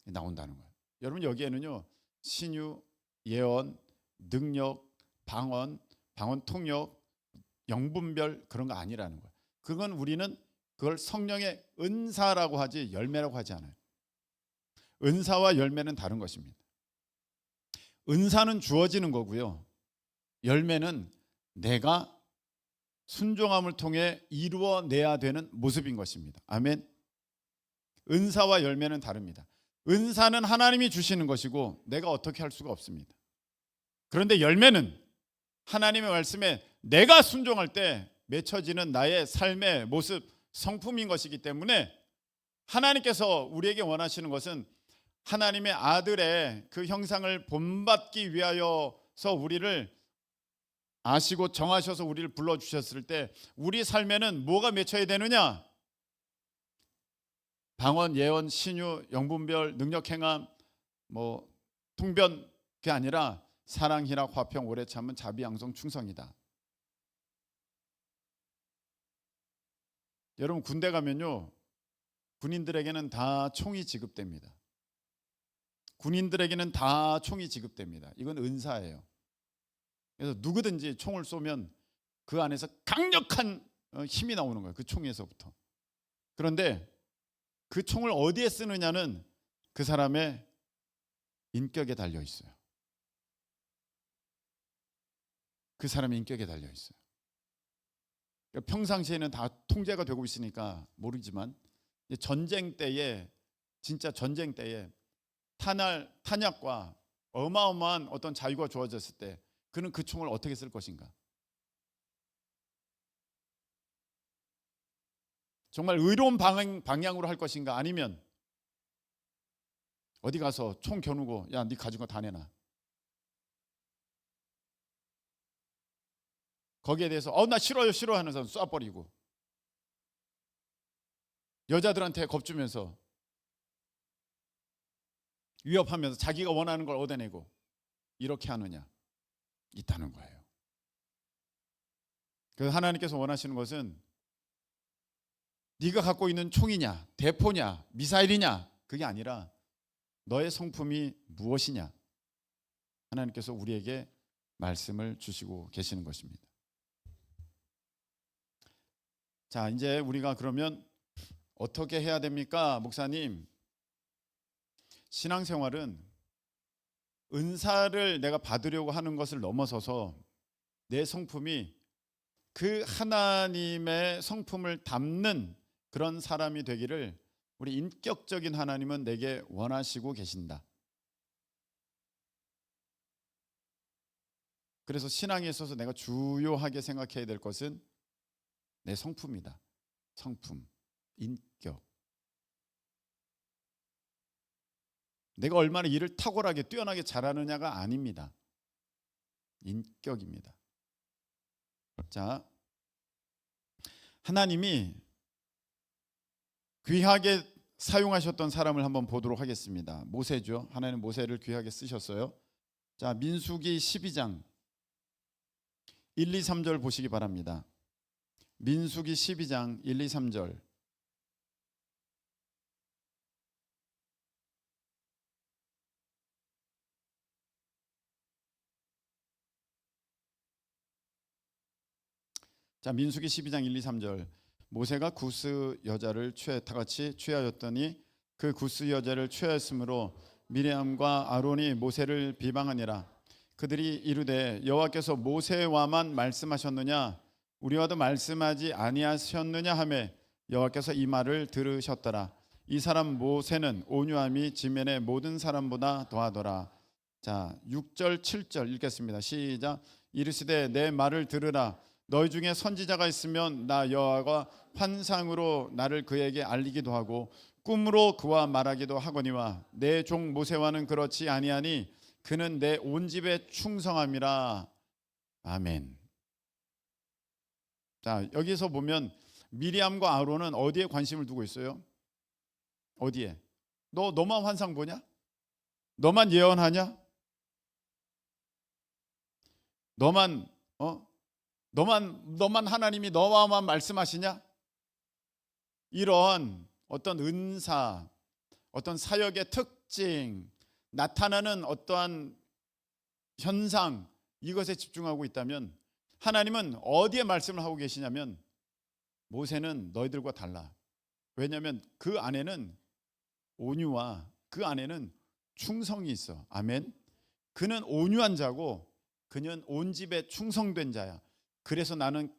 나온다는 거예요. 여러분 여기에는요 신유, 예언, 능력, 방언 통역, 영분별 그런 거 아니라는 거예요. 그건 우리는 그걸 성령의 은사라고 하지 열매라고 하지 않아요. 은사와 열매는 다른 것입니다. 은사는 주어지는 거고요. 열매는 내가 순종함을 통해 이루어내야 되는 모습인 것입니다. 아멘. 은사와 열매는 다릅니다. 은사는 하나님이 주시는 것이고 내가 어떻게 할 수가 없습니다. 그런데 열매는 하나님의 말씀에 내가 순종할 때 맺혀지는 나의 삶의 모습, 성품인 것이기 때문에 하나님께서 우리에게 원하시는 것은 하나님의 아들의 그 형상을 본받기 위하여서 우리를 아시고 정하셔서 우리를 불러주셨을 때 우리 삶에는 뭐가 맺혀야 되느냐? 방언, 예언, 신유, 영분별, 능력, 행함, 통변, 그게 아니라 사랑, 희락, 화평, 오래 참은, 자비, 양성, 충성이다. 여러분 군대 가면요, 군인들에게는 다 총이 지급됩니다. 군인들에게는 다 총이 지급됩니다. 이건 은사예요. 그래서 누구든지 총을 쏘면 그 안에서 강력한 힘이 나오는 거예요. 그 총에서부터. 그런데 그 총을 어디에 쓰느냐는 그 사람의 인격에 달려 있어요. 그 사람의 인격에 달려 있어요. 평상시에는 다 통제가 되고 있으니까 모르지만 전쟁 때에, 진짜 전쟁 때에 탄약과 어마어마한 어떤 자유가 주어졌을 때 그는 그 총을 어떻게 쓸 것인가? 정말 의로운 방향으로 할 것인가? 아니면 어디 가서 총 겨누고 야, 네 가진 거 다 내놔. 거기에 대해서 나 싫어요 하는 사람 쏴버리고, 여자들한테 겁주면서 위협하면서 자기가 원하는 걸 얻어내고 이렇게 하느냐? 있다는 거예요. 그래서 하나님께서 원하시는 것은 네가 갖고 있는 총이냐, 대포냐, 미사일이냐, 그게 아니라 너의 성품이 무엇이냐. 하나님께서 우리에게 말씀을 주시고 계시는 것입니다. 자, 이제 우리가 그러면 어떻게 해야 됩니까? 목사님, 신앙생활은 은사를 내가 받으려고 하는 것을 넘어서서 내 성품이 그 하나님의 성품을 담는 그런 사람이 되기를 우리 인격적인 하나님은 내게 원하시고 계신다. 그래서 신앙에 있어서 내가 주요하게 생각해야 될 것은 내 성품이다. 성품, 인격. 내가 얼마나 일을 탁월하게 뛰어나게 잘하느냐가 아닙니다. 인격입니다. 자, 하나님이 귀하게 사용하셨던 사람을 한번 보도록 하겠습니다. 모세죠. 하나님은 모세를 귀하게 쓰셨어요. 자, 민수기 12장 1, 2, 3절 보시기 바랍니다. 민수기 12장 1, 2, 3절. 자, 민수기 12장 1, 2, 3절. 모세가 구스 여자를 다같이 취하였더니 그 구스 여자를 취하였으므로 미리암과 아론이 모세를 비방하니라. 그들이 이르되 여호와께서 모세와만 말씀하셨느냐 우리와도 말씀하지 아니하셨느냐 하매 여호와께서 이 말을 들으셨더라. 이 사람 모세는 온유함이 지면의 모든 사람보다 더하더라. 자, 6절 7절 읽겠습니다. 시작. 이르시되 내 말을 들으라. 너희 중에 선지자가 있으면 나 여호와가 환상으로 나를 그에게 알리기도 하고 꿈으로 그와 말하기도 하거니와 내 종 모세와는 그렇지 아니하니 그는 내 온 집에 충성함이라. 아멘. 자, 여기서 보면 미리암과 아론은 어디에 관심을 두고 있어요? 어디에? 너만 환상 보냐? 너만 예언하냐? 너만 하나님이 너와만 말씀하시냐? 이런 어떤 은사, 어떤 사역의 특징, 나타나는 어떠한 현상, 이것에 집중하고 있다면 하나님은 어디에 말씀을 하고 계시냐면 모세는 너희들과 달라. 왜냐하면 그 안에는 온유와 그 안에는 충성이 있어. 아멘. 그는 온유한 자고 그는 온 집에 충성된 자야. 그래서 나는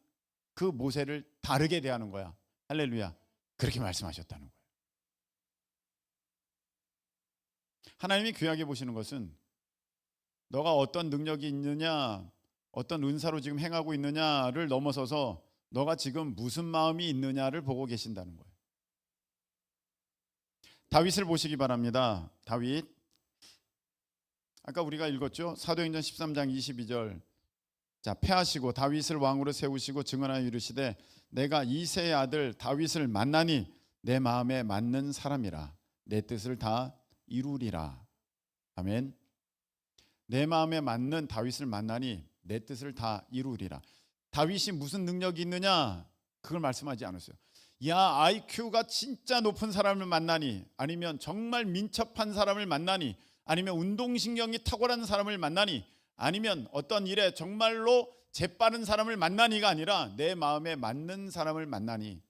그 모세를 다르게 대하는 거야. 할렐루야. 그렇게 말씀하셨다는 거예요. 하나님이 귀하게 보시는 것은 너가 어떤 능력이 있느냐, 어떤 은사로 지금 행하고 있느냐를 넘어서서 너가 지금 무슨 마음이 있느냐를 보고 계신다는 거예요. 다윗을 보시기 바랍니다. 다윗. 아까 우리가 읽었죠? 사도행전 13장 22절. 자, 패하시고 다윗을 왕으로 세우시고 증언하여 이르시되 내가 이새의 아들 다윗을 만나니 내 마음에 맞는 사람이라 내 뜻을 다 이루리라. 아멘. 내 마음에 맞는 다윗을 만나니 내 뜻을 다 이루리라. 다윗이 무슨 능력이 있느냐? 그걸 말씀하지 않았어요. 야, IQ가 진짜 높은 사람을 만나니, 아니면 정말 민첩한 사람을 만나니, 아니면 운동신경이 탁월한 사람을 만나니, 아니면 어떤 일에 정말로 재빠른 사람을 만나니가 아니라 내 마음에 맞는 사람을 만나니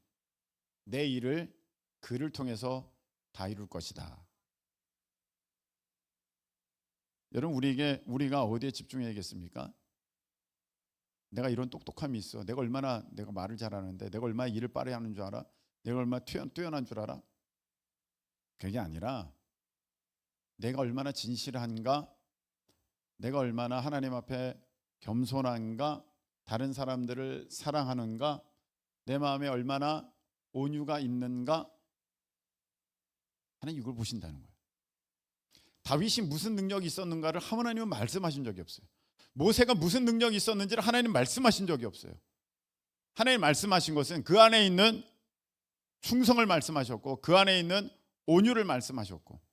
내 일을 그를 통해서 다 이룰 것이다. 여러분, 우리가 어디에 집중해야겠습니까? 내가 이런 똑똑함이 있어. 내가 말을 잘하는데, 내가 얼마나 일을 빠르게 하는 줄 알아? 내가 얼마나 뛰어난 줄 알아? 그게 아니라 내가 얼마나 진실한가? 내가 얼마나 하나님 앞에 겸손한가? 다른 사람들을 사랑하는가? 내 마음에 얼마나 온유가 있는가? 하나님 이걸 보신다는 거예요. 다윗이 무슨 능력이 있었는가를 하나님은 말씀하신 적이 없어요. 모세가 무슨 능력이 있었는지를 하나님 말씀하신 적이 없어요. 하나님 말씀하신 것은 그 안에 있는 충성을 말씀하셨고, 그 안에 있는 온유를 말씀하셨고,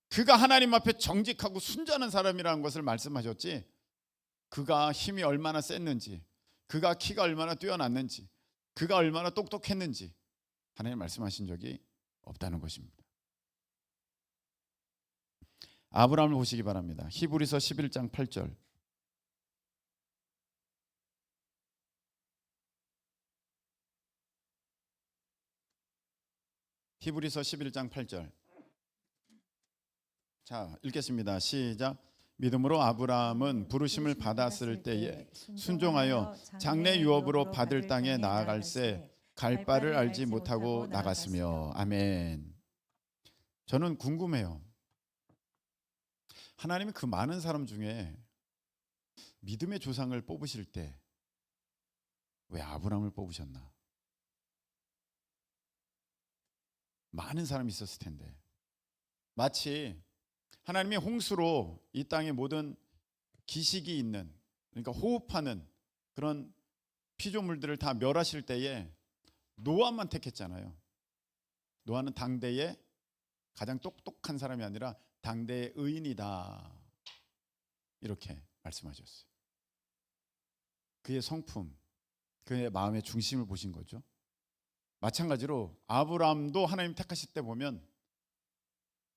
그가 하나님 앞에 정직하고 순전한 사람이라는 것을 말씀하셨지, 그가 힘이 얼마나 셌는지, 그가 키가 얼마나 뛰어났는지, 그가 얼마나 똑똑했는지 하나님 말씀하신 적이 없다는 것입니다. 아브라함을 보시기 바랍니다. 히브리서 11장 8절. 히브리서 11장 8절. 자, 읽겠습니다. 시작. 믿음으로 아브라함은 부르심을 받았을 때에 순종하여 장래 유업으로 받을 땅에 나아갈새 갈 바를 알지 못하고 나갔으며. 아멘. 저는 궁금해요. 하나님이 그 많은 사람 중에 믿음의 조상을 뽑으실 때 왜 아브라함을 뽑으셨나? 많은 사람이 있었을 텐데, 마치 하나님이 홍수로 이 땅의 모든 기식이 있는, 그러니까 호흡하는 그런 피조물들을 다 멸하실 때에 노아만 택했잖아요. 노아는 당대의 가장 똑똑한 사람이 아니라 당대의 의인이다, 이렇게 말씀하셨어요. 그의 성품, 그의 마음의 중심을 보신 거죠. 마찬가지로 아브라함도 하나님 택하실 때 보면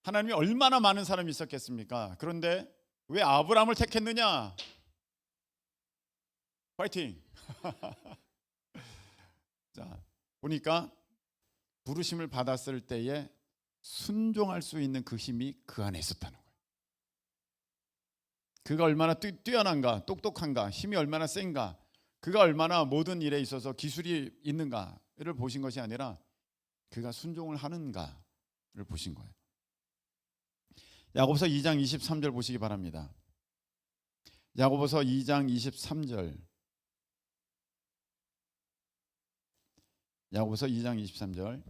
하나님이 얼마나 많은 사람이 있었겠습니까? 그런데 왜 아브라함을 택했느냐? 파이팅! 자, 보니까 부르심을 받았을 때에 순종할 수 있는 그 힘이 그 안에 있었다는 거예요. 그가 얼마나 뛰어난가, 똑똑한가, 힘이 얼마나 센가, 그가 얼마나 모든 일에 있어서 기술이 있는가를 보신 것이 아니라 그가 순종을 하는가를 보신 거예요. 야고보서 2장 23절 보시기 바랍니다. 야고보서 2장 23절. 야고보서 2장 23절.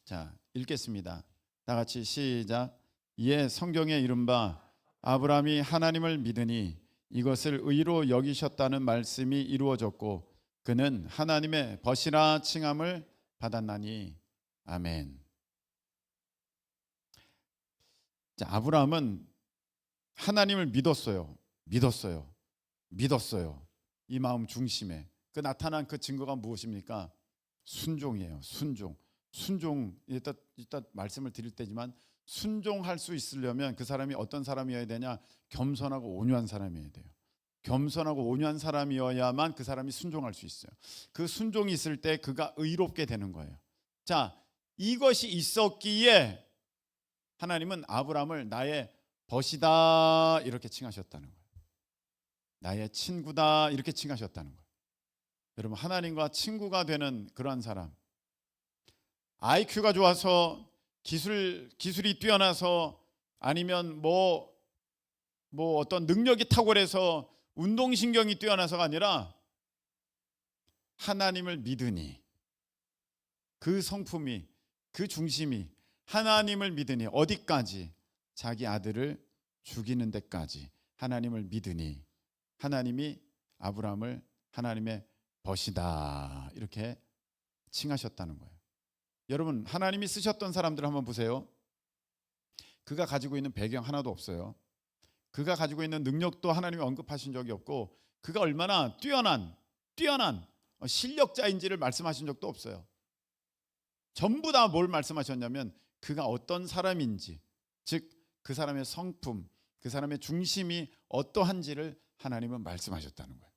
자, 읽겠습니다. 다 같이 시작. 이에 성경에 이른바 아브라함이 하나님을 믿으니 이것을 의로 여기셨다는 말씀이 이루어졌고 그는 하나님의 벗이라 칭함을 받았나니. 아멘. 자, 아브라함은 하나님을 믿었어요. 이 마음 중심에 그 나타난 그 증거가 무엇입니까? 순종이에요. 순종. 이따 말씀을 드릴 때지만 순종할 수 있으려면 그 사람이 어떤 사람이어야 되냐? 겸손하고 온유한 사람이어야 돼요. 겸손하고 온유한 사람이어야만 그 사람이 순종할 수 있어요. 그 순종이 있을 때 그가 의롭게 되는 거예요. 자, 이것이 있었기에 하나님은 아브라함을 나의 벗이다 이렇게 칭하셨다는 거예요. 나의 친구다 이렇게 칭하셨다는 거예요. 여러분, 하나님과 친구가 되는 그러한 사람, IQ가 좋아서 기술이 뛰어나서 아니면 뭐 어떤 능력이 탁월해서 운동신경이 뛰어나서가 아니라 하나님을 믿으니, 그 성품이, 그 중심이 하나님을 믿으니, 어디까지? 자기 아들을 죽이는 데까지 하나님을 믿으니 하나님이 아브라함을 하나님의 벗이다 이렇게 칭하셨다는 거예요. 여러분, 하나님이 쓰셨던 사람들 한번 보세요. 그가 가지고 있는 배경 하나도 없어요. 그가 가지고 있는 능력도 하나님이 언급하신 적이 없고, 그가 얼마나 뛰어난 실력자인지를 말씀하신 적도 없어요. 전부 다 뭘 말씀하셨냐면 그가 어떤 사람인지, 즉 그 사람의 성품, 그 사람의 중심이 어떠한지를 하나님은 말씀하셨다는 거예요.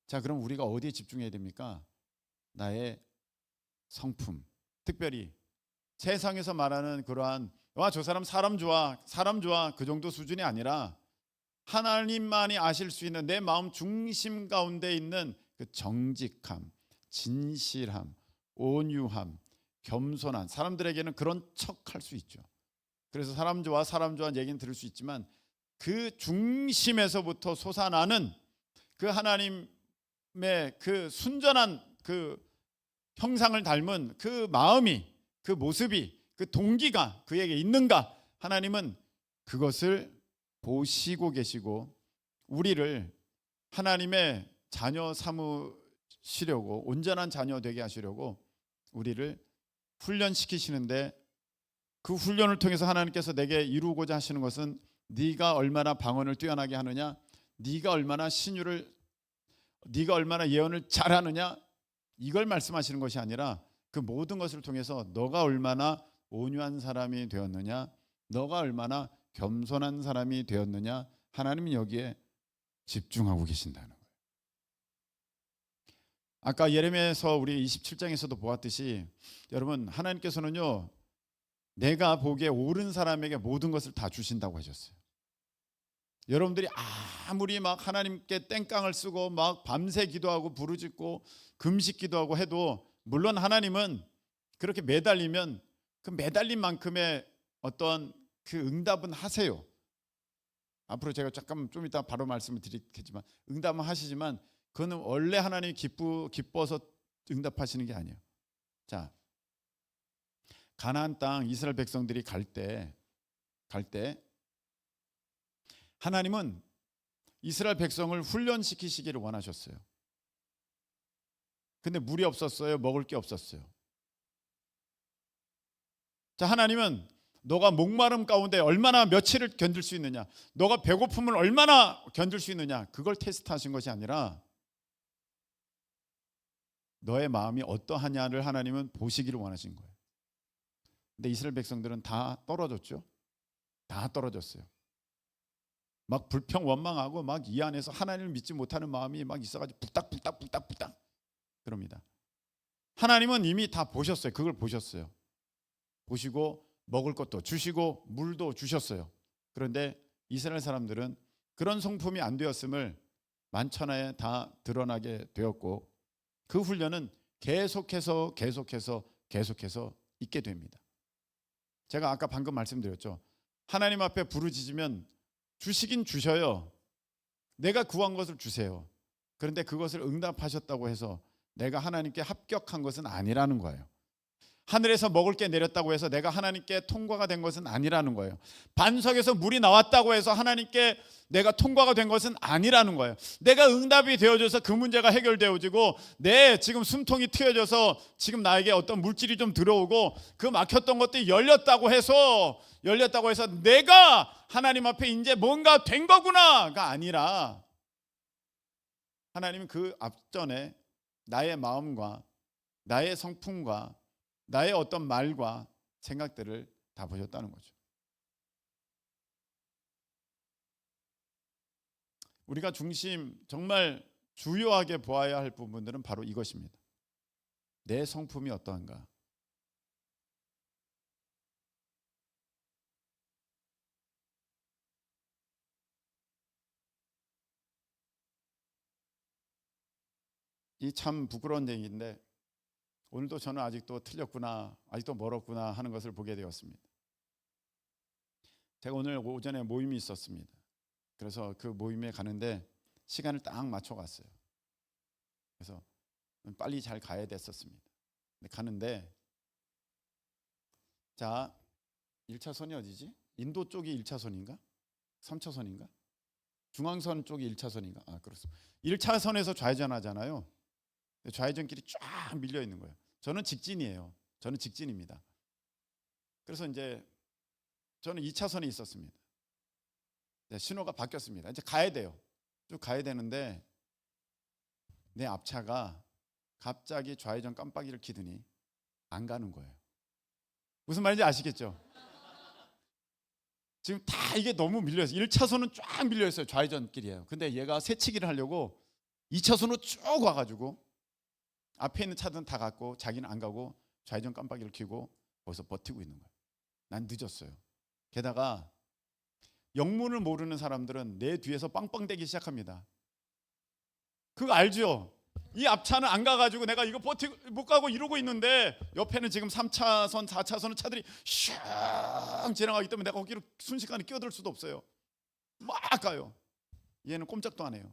자, 그럼 우리가 어디에 집중해야 됩니까? 나의 성품, 특별히 세상에서 말하는 그러한 저 사람 사람 좋아 그 정도 수준이 아니라 하나님만이 아실 수 있는 내 마음 중심 가운데 있는 그 정직함, 진실함, 온유함, 겸손한, 사람들에게는 그런 척할 수 있죠. 그래서 사람 좋아 얘기는 들을 수 있지만 그 중심에서부터 솟아나는 그 하나님의 그 순전한 그 형상을 닮은 그 마음이, 그 모습이, 그 동기가 그에게 있는가, 하나님은 그것을 보시고 계시고 우리를 하나님의 자녀 삼으시려고, 온전한 자녀 되게 하시려고 우리를 훈련시키시는데, 그 훈련을 통해서 하나님께서 내게 이루고자 하시는 것은 네가 얼마나 방언을 뛰어나게 하느냐, 네가 얼마나 예언을 잘하느냐, 이걸 말씀하시는 것이 아니라 그 모든 것을 통해서 너가 얼마나 온유한 사람이 되었느냐, 너가 얼마나 겸손한 사람이 되었느냐, 하나님은 여기에 집중하고 계신다는 거예요. 아까 예레미야에서 우리 27장에서도 보았듯이 여러분, 하나님께서는요 내가 보기에 옳은 사람에게 모든 것을 다 주신다고 하셨어요. 여러분들이 아무리 막 하나님께 땡깡을 쓰고 막 밤새 기도하고 부르짖고 금식 기도하고 해도, 물론 하나님은 그렇게 매달리면 그 매달린 만큼의 어떤 그 응답은 하세요. 앞으로 제가 좀 이따 바로 말씀을 드리겠지만 응답은 하시지만 그거는 원래 하나님이 기뻐서 응답하시는 게 아니에요. 자, 가나안 땅 이스라엘 백성들이 갈 때 하나님은 이스라엘 백성을 훈련시키시기를 원하셨어요. 근데 물이 없었어요. 먹을 게 없었어요. 자, 하나님은 너가 목마름 가운데 얼마나 며칠을 견딜 수 있느냐, 너가 배고픔을 얼마나 견딜 수 있느냐, 그걸 테스트하신 것이 아니라 너의 마음이 어떠하냐를 하나님은 보시기를 원하신 거예요. 근데 이스라엘 백성들은 다 떨어졌죠. 다 떨어졌어요. 막 불평 원망하고 막 이 안에서 하나님을 믿지 못하는 마음이 막 있어가지고 북닥 그럽니다. 하나님은 이미 다 보셨어요. 그걸 보셨어요. 보시고 먹을 것도 주시고 물도 주셨어요. 그런데 이스라엘 사람들은 그런 성품이 안 되었음을 만천하에 다 드러나게 되었고, 그 훈련은 계속해서 있게 됩니다. 제가 아까 방금 말씀드렸죠. 하나님 앞에 부르짖으면 주시긴 주셔요. 내가 구한 것을 주세요. 그런데 그것을 응답하셨다고 해서 내가 하나님께 합격한 것은 아니라는 거예요. 하늘에서 먹을 게 내렸다고 해서 내가 하나님께 통과가 된 것은 아니라는 거예요. 반석에서 물이 나왔다고 해서 하나님께 내가 통과가 된 것은 아니라는 거예요. 내가 응답이 되어져서 그 문제가 해결되어지고, 내 지금 숨통이 트여져서 지금 나에게 어떤 물질이 좀 들어오고 그 막혔던 것들이 열렸다고 해서 내가 하나님 앞에 이제 뭔가 된 거구나가 아니라, 하나님은 그 앞전에 나의 마음과 나의 성품과 나의 어떤 말과 생각들을 다 보셨다는 거죠. 우리가 정말 주요하게 보아야 할 부분들은 바로 이것입니다. 내 성품이 어떠한가? 이 참 부끄러운 얘기인데 오늘도 저는 아직도 틀렸구나, 아직도 멀었구나 하는 것을 보게 되었습니다. 제가 오늘 오전에 모임이 있었습니다. 그래서 그 모임에 가는데 시간을 딱 맞춰 갔어요. 그래서 빨리 잘 가야 됐었습니다. 근데 가는데 자, 1차선이 어디지? 인도 쪽이 1차선인가? 3차선인가? 중앙선 쪽이 1차선인가? 아, 그렇습니다. 1차선에서 좌회전하잖아요. 좌회전길이 쫙 밀려 있는 거예요. 저는 직진이에요. 저는 직진입니다. 그래서 이제 저는 2차선에 있었습니다. 신호가 바뀌었습니다. 이제 가야 돼요. 쭉 가야 되는데 내 앞차가 갑자기 좌회전 깜빡이를 켜더니 안 가는 거예요. 무슨 말인지 아시겠죠? 지금 다 이게 너무 밀려있어요. 1차선은 쫙 밀려있어요. 좌회전길이에요. 근데 얘가 새치기를 하려고 2차선으로 쭉 와가지고 앞에 있는 차들은 다 갔고 자기는 안 가고 좌회전 깜빡이를 켜고 거기서 버티고 있는 거예요. 난 늦었어요. 게다가 영문을 모르는 사람들은 내 뒤에서 빵빵대기 시작합니다. 그거 알죠? 이 앞차는 안 가가지고 내가 이거 버티고 못 가고 이러고 있는데 옆에는 지금 3차선, 4차선 차들이 슉 지나가기 때문에 내가 거기로 순식간에 끼어들 수도 없어요. 막 가요. 얘는 꼼짝도 안 해요.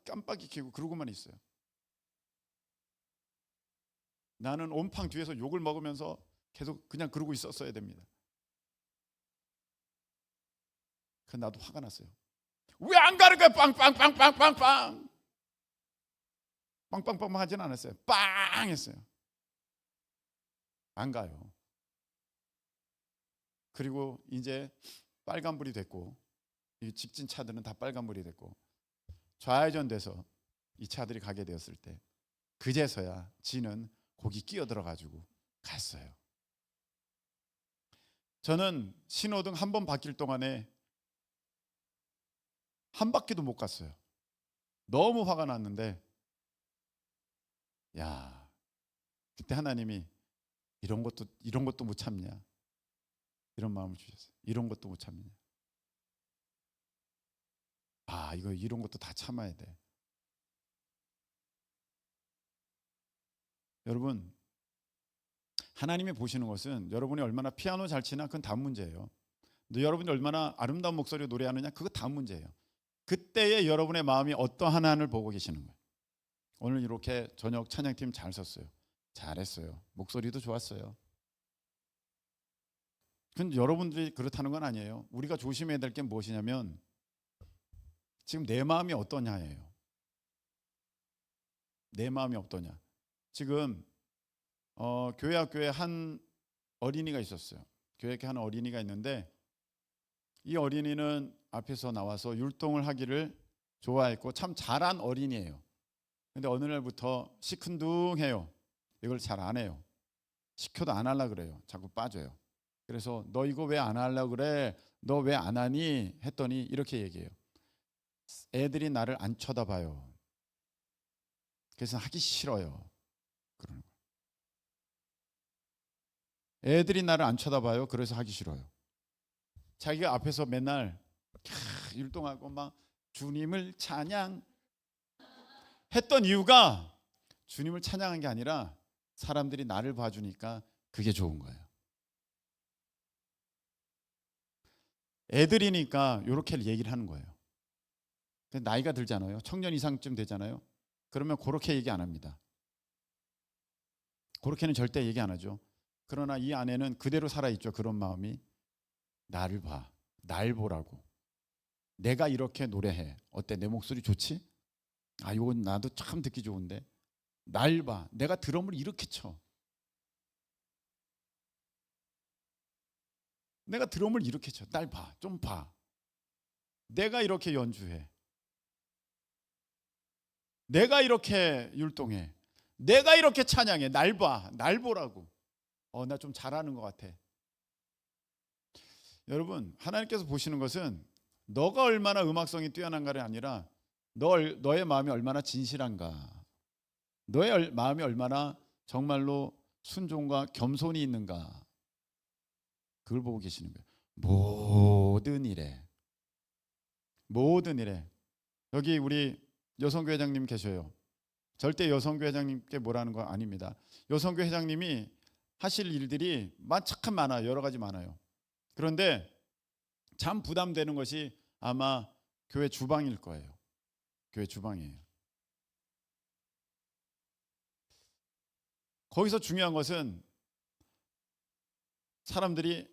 깜빡이 켜고 그러고만 있어요. 나는 온팡 뒤에서 욕을 먹으면서 계속 그냥 그러고 있었어야 됩니다. 그 나도 화가 났어요. 왜 안 가는 거야? 빵빵빵빵빵빵. 빵빵빵 하진 않았어요. 빵 했어요. 안 가요. 그리고 이제 빨간불이 됐고 이 직진 차들은 다 빨간불이 됐고 좌회전돼서 이 차들이 가게 되었을 때 그제서야 지는 거기 끼어들어가지고 갔어요. 저는 신호등 한 번 바뀔 동안에 한 바퀴도 못 갔어요. 너무 화가 났는데 야, 그때 하나님이 이런 것도 못 참냐, 이런 마음을 주셨어요. 이런 것도 못 참냐. 아, 이런 것도 다 참아야 돼. 여러분, 하나님이 보시는 것은 여러분이 얼마나 피아노 잘 치나 그건 다음 문제예요. 여러분이 얼마나 아름다운 목소리로 노래하느냐 그거 다음 문제예요. 그때의 여러분의 마음이 어떠한 한을 보고 계시는 거예요. 오늘 이렇게 저녁 찬양팀 잘 섰어요. 잘했어요. 목소리도 좋았어요. 근데 여러분들이 그렇다는 건 아니에요. 우리가 조심해야 될 게 무엇이냐면 지금 내 마음이 어떠냐예요. 내 마음이 어떠냐. 지금 교회 학교에 한 어린이가 있었어요. 교회 학교에 한 어린이가 있는데 이 어린이는 앞에서 나와서 율동을 하기를 좋아했고 참 잘한 어린이에요. 근데 어느 날부터 시큰둥해요. 이걸 잘 안 해요. 시켜도 안 하려고 그래요. 자꾸 빠져요. 그래서 너 이거 왜 안 하려고 그래? 너 왜 안 하니? 했더니 이렇게 얘기해요. 애들이 나를 안 쳐다봐요. 그래서 하기 싫어요. 그러는 거예요. 애들이 나를 안 쳐다봐요. 그래서 하기 싫어요. 자기가 앞에서 맨날 율동하고 막 주님을 찬양 했던 이유가 주님을 찬양한 게 아니라 사람들이 나를 봐주니까 그게 좋은 거예요. 애들이니까 이렇게 얘기를 하는 거예요. 나이가 들잖아요. 청년 이상쯤 되잖아요. 그러면 그렇게 얘기 안 합니다. 그렇게는 절대 얘기 안 하죠. 그러나 이 안에는 그대로 살아있죠. 그런 마음이. 나를 봐. 날 보라고. 내가 이렇게 노래해. 어때? 내 목소리 좋지? 아, 이건 나도 참 듣기 좋은데. 날 봐. 내가 드럼을 이렇게 쳐. 내가 드럼을 이렇게 쳐. 날 봐. 좀 봐. 내가 이렇게 연주해. 내가 이렇게 율동해. 내가 이렇게 찬양해. 날 봐. 날 보라고. 나 좀 잘하는 것 같아. 여러분, 하나님께서 보시는 것은 너가 얼마나 음악성이 뛰어난가가 아니라 너의 마음이 얼마나 진실한가, 너의 마음이 얼마나 정말로 순종과 겸손이 있는가, 그걸 보고 계시는 거예요. 모든 일에 여기 우리 여성교회장님 계셔요. 절대 여성교 회장님께 뭐라는 거 아닙니다. 여성교 회장님이 하실 일들이 참 많아요. 여러 가지 많아요. 그런데 참 부담되는 것이 아마 교회 주방일 거예요. 교회 주방이에요. 거기서 중요한 것은 사람들이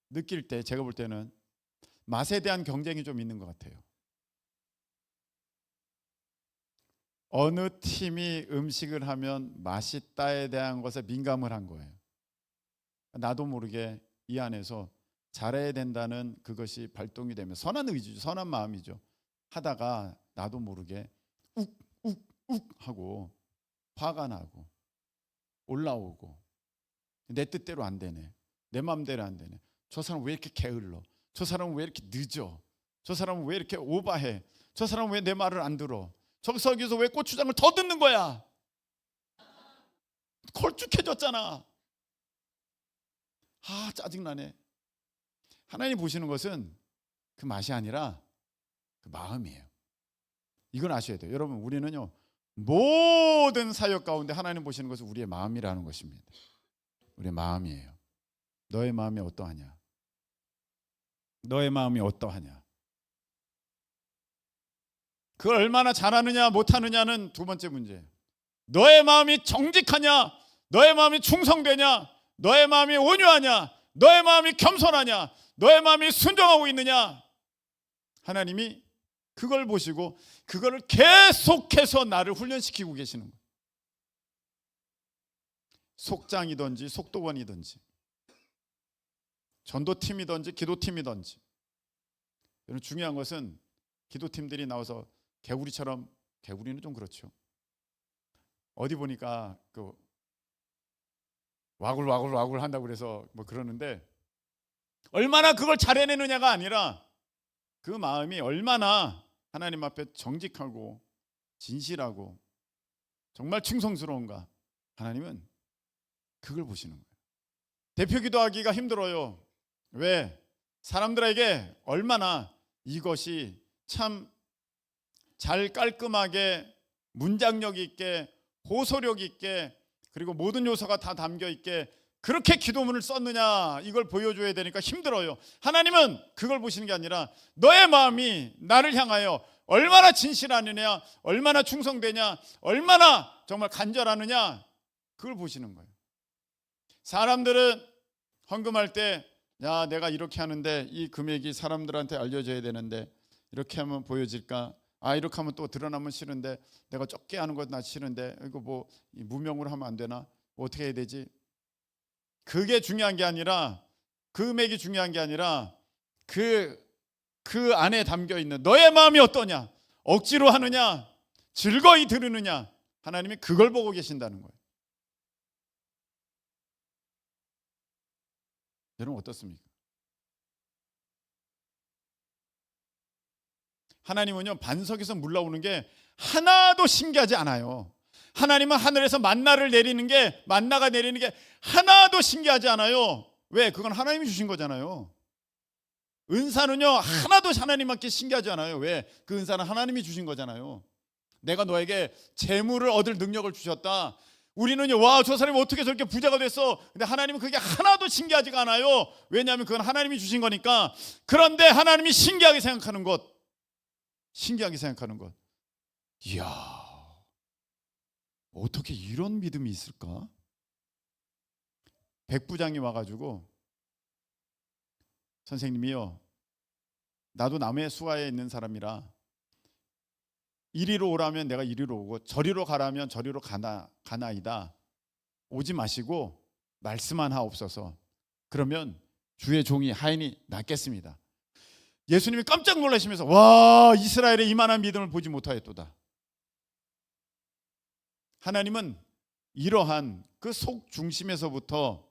느낄 때, 제가 볼 때는 맛에 대한 경쟁이 좀 있는 것 같아요. 어느 팀이 음식을 하면 맛있다에 대한 것에 민감을 한 거예요. 나도 모르게 이 안에서 잘해야 된다는 그것이 발동이 되면 선한 의지죠. 선한 마음이죠. 하다가 나도 모르게 욱욱욱 하고 화가 나고 올라오고 내 뜻대로 안 되네. 내 마음대로 안 되네. 저 사람 왜 이렇게 게을러? 저 사람은 왜 이렇게 늦어? 저 사람은 왜 이렇게 오바해? 저 사람은 왜 내 말을 안 들어? 저기서 왜 고추장을 더 듣는 거야? 걸쭉해졌잖아. 아, 짜증나네. 하나님 보시는 것은 그 맛이 아니라 그 마음이에요. 이건 아셔야 돼요. 여러분, 우리는요, 모든 사역 가운데 하나님 보시는 것은 우리의 마음이라는 것입니다. 우리의 마음이에요. 너의 마음이 어떠하냐? 너의 마음이 어떠하냐? 그걸 얼마나 잘하느냐 못하느냐는 두 번째 문제예요. 너의 마음이 정직하냐? 너의 마음이 충성되냐? 너의 마음이 온유하냐? 너의 마음이 겸손하냐? 너의 마음이 순종하고 있느냐? 하나님이 그걸 보시고 그거를 계속해서 나를 훈련시키고 계시는 거예요. 속장이든지 속도원이든지 전도팀이든지 기도팀이든지. 중요한 것은 기도팀들이 나와서 개구리처럼, 개구리는 좀 그렇죠. 어디 보니까 그 와굴 한다고 그래서 뭐 그러는데, 얼마나 그걸 잘해내느냐가 아니라 그 마음이 얼마나 하나님 앞에 정직하고 진실하고 정말 충성스러운가. 하나님은 그걸 보시는 거예요. 대표 기도하기가 힘들어요. 왜? 사람들에게 얼마나 이것이 참 잘 깔끔하게 문장력 있게 호소력 있게 그리고 모든 요소가 다 담겨 있게 그렇게 기도문을 썼느냐, 이걸 보여줘야 되니까 힘들어요. 하나님은 그걸 보시는 게 아니라 너의 마음이 나를 향하여 얼마나 진실하느냐, 얼마나 충성되냐, 얼마나 정말 간절하느냐, 그걸 보시는 거예요. 사람들은 헌금할 때, 야, 내가 이렇게 하는데 이 금액이 사람들한테 알려져야 되는데 이렇게 하면 보여질까? 아, 이렇게 하면 또 드러나면 싫은데, 내가 적게 하는 건 나 싫은데 이거 뭐 무명으로 하면 안 되나? 뭐 어떻게 해야 되지? 그게 중요한 게 아니라, 금액이 중요한 게 아니라 그 안에 담겨 있는 너의 마음이 어떠냐? 억지로 하느냐? 즐거이 들으느냐? 하나님이 그걸 보고 계신다는 거예요. 여러분 어떻습니까? 하나님은요, 반석에서 물 나오는 게 하나도 신기하지 않아요. 하나님은 하늘에서 만나가 내리는 게 하나도 신기하지 않아요. 왜? 그건 하나님이 주신 거잖아요. 은사는요, 하나도 하나님께 신기하지 않아요. 왜? 그 은사는 하나님이 주신 거잖아요. 내가 너에게 재물을 얻을 능력을 주셨다. 우리는요, 와, 저 사람이 어떻게 저렇게 부자가 됐어? 근데 하나님은 그게 하나도 신기하지가 않아요. 왜냐하면 그건 하나님이 주신 거니까. 그런데 하나님이 신기하게 생각하는 것, 이야, 어떻게 이런 믿음이 있을까? 백부장이 와가지고, 선생님이요, 나도 남의 수하에 있는 사람이라 이리로 오라면 내가 이리로 오고 저리로 가라면 저리로 가나이다. 오지 마시고 말씀만 하옵소서. 그러면 주의 종이 하인이 낫겠습니다. 예수님이 깜짝 놀라시면서, 와, 이스라엘의 이만한 믿음을 보지 못하였도다. 하나님은 이러한 그 속 중심에서부터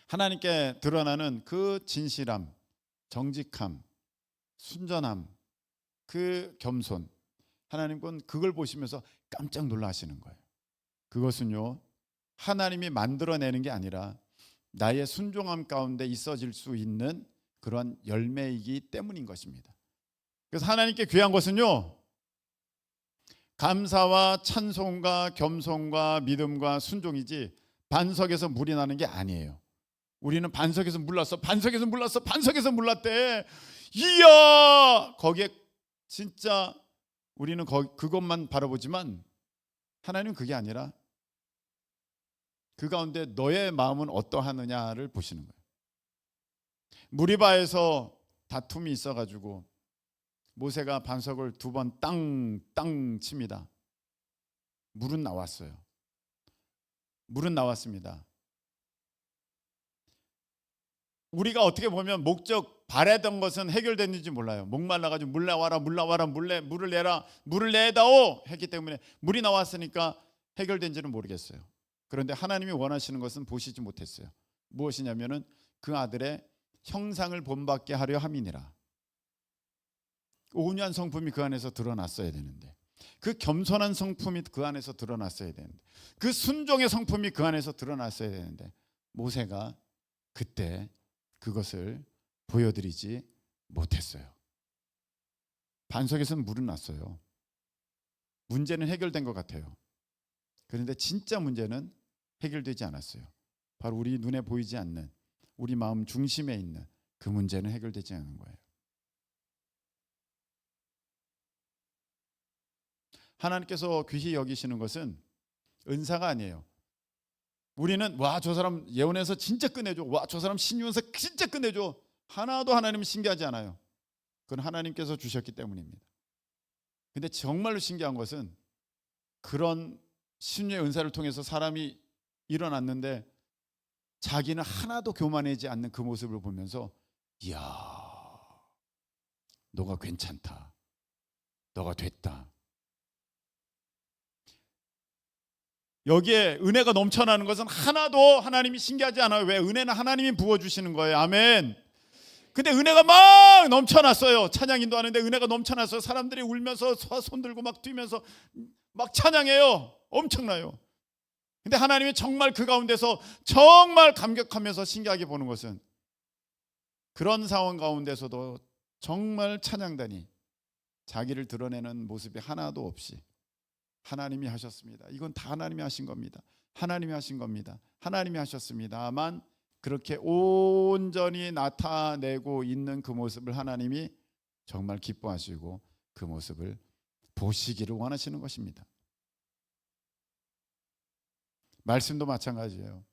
하나님께 드러나는 그 진실함, 정직함, 순전함, 그 겸손, 하나님은 그걸 보시면서 깜짝 놀라시는 거예요. 그것은요, 하나님이 만들어내는 게 아니라 나의 순종함 가운데 있어질 수 있는 그런 열매이기 때문인 것입니다. 그래서 하나님께 귀한 것은요, 감사와 찬송과 겸손과 믿음과 순종이지 반석에서 물이 나는 게 아니에요. 우리는 반석에서 물났어, 반석에서 물났어, 반석에서 물났대. 이야, 거기에 진짜 우리는 그것만 바라보지만 하나님은 그게 아니라 그 가운데 너의 마음은 어떠하느냐를 보시는 거예요. 무리바에서 다툼이 있어가지고 모세가 반석을 2번 땅 칩니다. 물은 나왔어요. 물은 나왔습니다. 우리가 어떻게 보면 목적 바라던 것은 해결됐는지 몰라요. 목말라가지고 물 나와라, 물 나와라, 물을 내라, 물을 내다오 했기 때문에 물이 나왔으니까 해결된지는 모르겠어요. 그런데 하나님이 원하시는 것은 보시지 못했어요. 무엇이냐면은 그 아들의 형상을 본받게 하려 함이니라. 온유한 성품이 그 안에서 드러났어야 되는데, 그 겸손한 성품이 그 안에서 드러났어야 되는데, 그 순종의 성품이 그 안에서 드러났어야 되는데, 모세가 그때 그것을 보여드리지 못했어요. 반석에서는 물은 났어요. 문제는 해결된 것 같아요. 그런데 진짜 문제는 해결되지 않았어요. 바로 우리 눈에 보이지 않는, 우리 마음 중심에 있는 그 문제는 해결되지 않은 거예요. 하나님께서 귀히 여기시는 것은 은사가 아니에요. 우리는 와, 저 사람 예언해서 진짜 끝내줘, 와, 저 사람 신유해서 진짜 끝내줘, 하나도 하나님은 신기하지 않아요. 그건 하나님께서 주셨기 때문입니다. 근데 정말로 신기한 것은 그런 신유의 은사를 통해서 사람이 일어났는데 자기는 하나도 교만하지 않는 그 모습을 보면서, 이야, 너가 괜찮다, 너가 됐다. 여기에 은혜가 넘쳐나는 것은 하나도 하나님이 신기하지 않아요. 왜? 은혜는 하나님이 부어주시는 거예요. 아멘. 근데 은혜가 막 넘쳐났어요. 찬양 인도하는데 은혜가 넘쳐났어요. 사람들이 울면서 손 들고 막 뛰면서 막 찬양해요. 엄청나요. 근데 하나님이 정말 그 가운데서 정말 감격하면서 신기하게 보는 것은 그런 상황 가운데서도 정말 찬양단이 자기를 드러내는 모습이 하나도 없이 하나님이 하셨습니다. 이건 다 하나님이 하신 겁니다. 하나님이 하신 겁니다. 하나님이 하셨습니다만 그렇게 온전히 나타내고 있는 그 모습을 하나님이 정말 기뻐하시고 그 모습을 보시기를 원하시는 것입니다. 말씀도 마찬가지예요.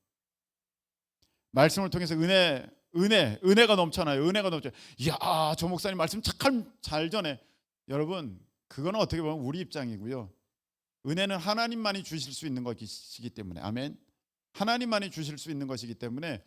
말씀을 통해서 은혜가 넘쳐나요. 은혜가 넘쳐요. 이야, 저 목사님 말씀 참 잘 전해. 여러분, 그거는 어떻게 보면 우리 입장이고요. 은혜는 하나님만이 주실 수 있는 것이기 때문에, 아멘. 하나님만이 주실 수 있는 것이기 때문에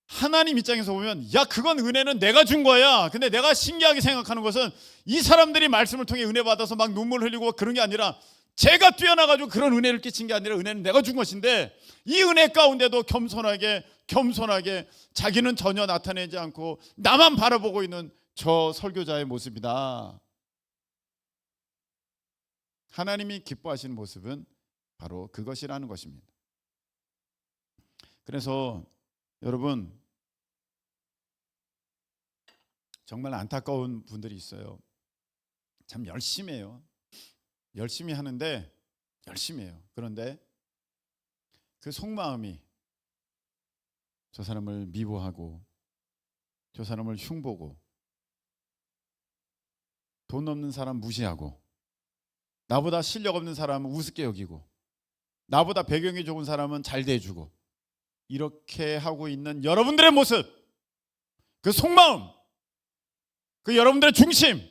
하나님 입장에서 보면, 야, 그건 은혜는 내가 준 거야. 근데 내가 신기하게 생각하는 것은 이 사람들이 말씀을 통해 은혜 받아서 막 눈물 흘리고 그런 게 아니라, 제가 뛰어나가지고 그런 은혜를 끼친 게 아니라 은혜는 내가 준 것인데, 이 은혜 가운데도 겸손하게 자기는 전혀 나타내지 않고 나만 바라보고 있는 저 설교자의 모습이다. 하나님이 기뻐하시는 모습은 바로 그것이라는 것입니다. 그래서 여러분, 정말 안타까운 분들이 있어요. 참 열심히 해요. 열심히 하는데, 열심히 해요. 그런데 그 속마음이 저 사람을 미워하고 저 사람을 흉보고 돈 없는 사람 무시하고 나보다 실력 없는 사람은 우습게 여기고 나보다 배경이 좋은 사람은 잘 대해주고 이렇게 하고 있는 여러분들의 모습, 그 속마음, 그 여러분들의 중심,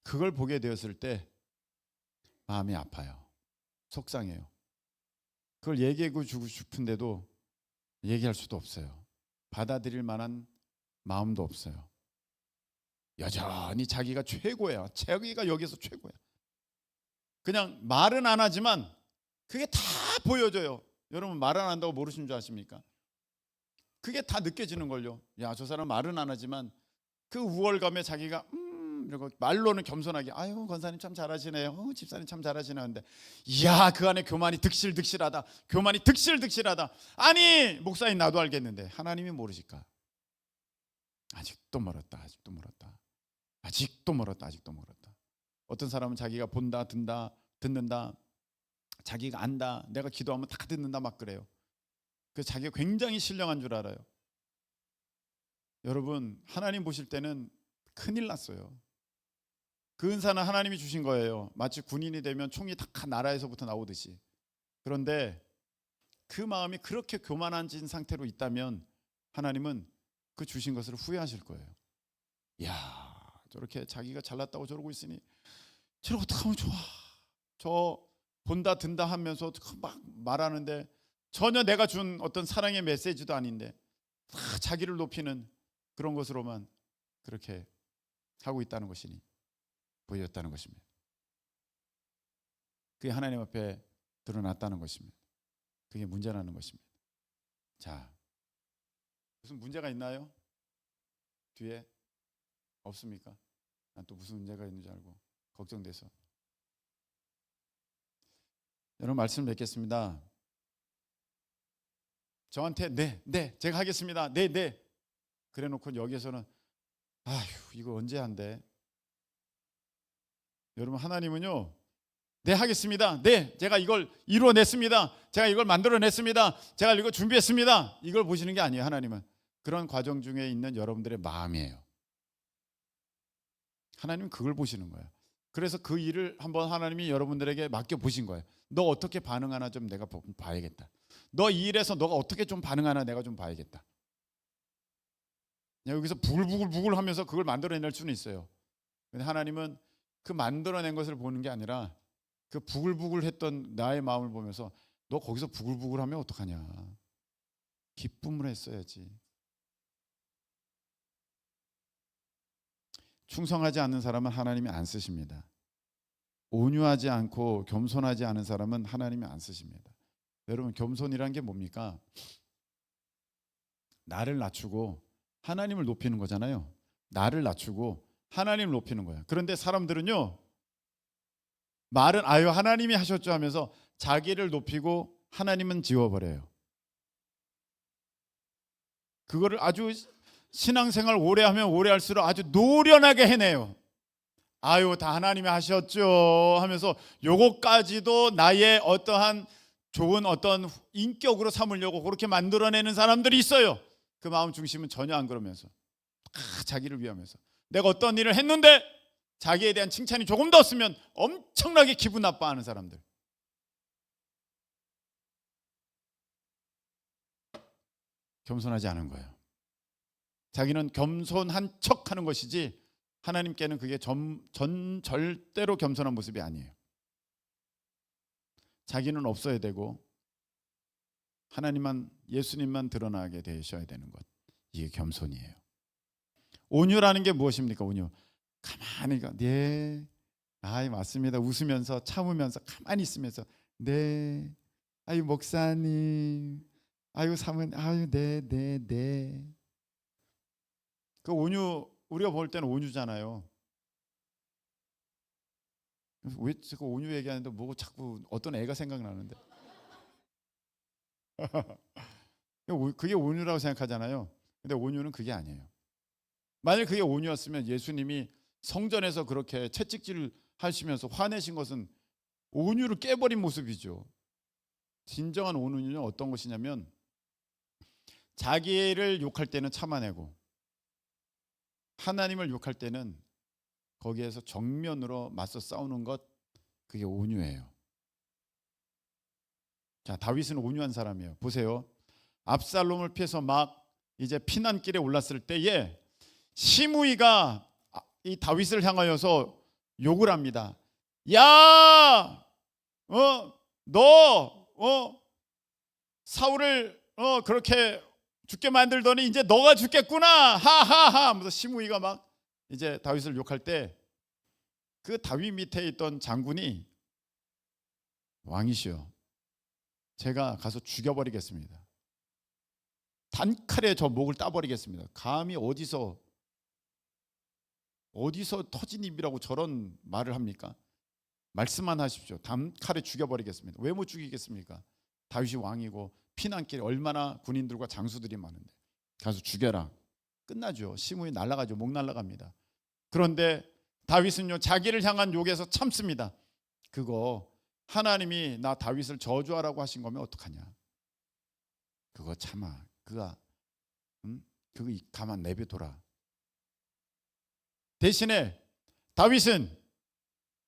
그걸 보게 되었을 때 마음이 아파요. 속상해요. 그걸 얘기해 주고 싶은데도 얘기할 수도 없어요. 받아들일 만한 마음도 없어요. 여전히 자기가 최고야. 자기가 여기서 최고야. 그냥 말은 안 하지만 그게 다 보여져요. 여러분, 말은 안 한다고 모르시는 줄 아십니까? 그게 다 느껴지는 걸요. 야, 저 사람 말은 안 하지만 그 우월감에 자기가 이러고 말로는 겸손하게, 아유, 권사님 참 잘하시네요, 집사님 참 잘하시네 하는데, 이야, 그 안에 교만이 득실득실하다. 교만이 득실득실하다. 아니, 목사님 나도 알겠는데 하나님이 모르실까? 아직도 멀었다. 아직도 멀었다. 아직도 멀었다. 아직도 멀었다. 어떤 사람은 자기가 본다, 듣는다, 자기가 안다, 내가 기도하면 다 듣는다 막 그래요. 그 자기가 굉장히 신령한 줄 알아요. 여러분, 하나님 보실 때는 큰일 났어요. 그 은사는 하나님이 주신 거예요. 마치 군인이 되면 총이 다 나라에서부터 나오듯이. 그런데 그 마음이 그렇게 교만해진 상태로 있다면 하나님은 그 주신 것을 후회하실 거예요. 야, 저렇게 자기가 잘났다고 저러고 있으니 저를 어떡하면 좋아. 저 본다 든다 하면서 막 말하는데 전혀 내가 준 어떤 사랑의 메시지도 아닌데 다 자기를 높이는 그런 것으로만 그렇게 하고 있다는 것이니 보였다는 것입니다. 그게 하나님 앞에 드러났다는 것입니다. 그게 문제라는 것입니다. 자, 무슨 문제가 있나요? 뒤에 없습니까? 난 또 무슨 문제가 있는 줄 알고 걱정돼서. 여러분 말씀 맺겠습니다. 저한테 네 제가 하겠습니다. 네 그래 놓고 여기에서는 아휴 이거 언제 한대. 여러분 하나님은요, 네 하겠습니다. 네 제가 이걸 이루어냈습니다. 제가 이걸 만들어냈습니다. 제가 이거 준비했습니다. 이걸 보시는 게 아니에요. 하나님은 그런 과정 중에 있는 여러분들의 마음이에요. 하나님은 그걸 보시는 거예요. 그래서 그 일을 한번 하나님이 여러분들에게 맡겨 보신 거예요. 너 어떻게 반응하나 좀 내가 봐야겠다. 너 이 일에서 너가 어떻게 좀 반응하나 내가 좀 봐야겠다. 여기서 부글부글 하면서 그걸 만들어낼 수는 있어요. 근데 하나님은 그 만들어낸 것을 보는 게 아니라 그 부글부글 했던 나의 마음을 보면서 너 거기서 부글부글 하면 어떡하냐. 기쁨을 했어야지. 충성하지 않는 사람은 하나님이 안 쓰십니다. 온유하지 않고 겸손하지 않은 사람은 하나님이 안 쓰십니다. 여러분 겸손이란 게 뭡니까? 나를 낮추고 하나님을 높이는 거잖아요. 나를 낮추고 하나님을 높이는 거예요. 그런데 사람들은요, 말은 아유 하나님이 하셨죠 하면서 자기를 높이고 하나님은 지워버려요. 그거를 아주 신앙생활 오래 하면 오래 할수록 아주 노련하게 해내요. 아유 다 하나님이 하셨죠 하면서 요것까지도 나의 어떠한 좋은 어떤 인격으로 삼으려고 그렇게 만들어내는 사람들이 있어요. 그 마음 중심은 전혀 안 그러면서 자기를 위하면서 내가 어떤 일을 했는데 자기에 대한 칭찬이 조금 더 없으면 엄청나게 기분 나빠하는 사람들. 겸손하지 않은 거예요. 자기는 겸손한 척하는 것이지 하나님께는 그게 절대로 겸손한 모습이 아니에요. 자기는 없어야 되고 하나님만 예수님만 드러나게 되셔야 되는 것. 이게 겸손이에요. 온유라는 게 무엇입니까? 온유. 가만히 네. 아이 맞습니다. 웃으면서 참으면서 가만히 있으면서 네. 아유 목사님. 아유 사모님. 아유 네. 그 온유 우리가 볼 때는 온유잖아요. 왜 자꾸 온유 얘기하는데 뭐 자꾸 어떤 애가 생각나는데. 그게 온유라고 생각하잖아요. 근데 온유는 그게 아니에요. 만약 그게 온유였으면 예수님이 성전에서 그렇게 채찍질 하시면서 화내신 것은 온유를 깨버린 모습이죠. 진정한 온유는 어떤 것이냐면 자기를 욕할 때는 참아내고 하나님을 욕할 때는 거기에서 정면으로 맞서 싸우는 것, 그게 온유예요. 자, 다윗은 온유한 사람이에요. 보세요. 압살롬을 피해서 막 이제 피난길에 올랐을 때에 시므이가 이 다윗을 향하여서 욕을 합니다. 야, 너 사울을 그렇게 죽게 만들더니 이제 너가 죽겠구나. 하하하 하면서 시므이가 막 이제 다윗을 욕할 때 그 다윗 밑에 있던 장군이 왕이시여, 제가 가서 죽여버리겠습니다. 단칼에 저 목을 따버리겠습니다. 감히 어디서 터진 입이라고 저런 말을 합니까? 말씀만 하십시오. 단칼에 죽여버리겠습니다. 왜 못 죽이겠습니까? 다윗이 왕이고 피난길에 얼마나 군인들과 장수들이 많은데 가서 죽여라. 끝나죠. 시므이 날아가죠. 목 날아갑니다. 그런데 다윗은요 자기를 향한 욕에서 참습니다. 그거 하나님이 나 다윗을 저주하라고 하신 거면 어떡하냐. 그거 참아. 그거 가만 내버려둬라. 대신에 다윗은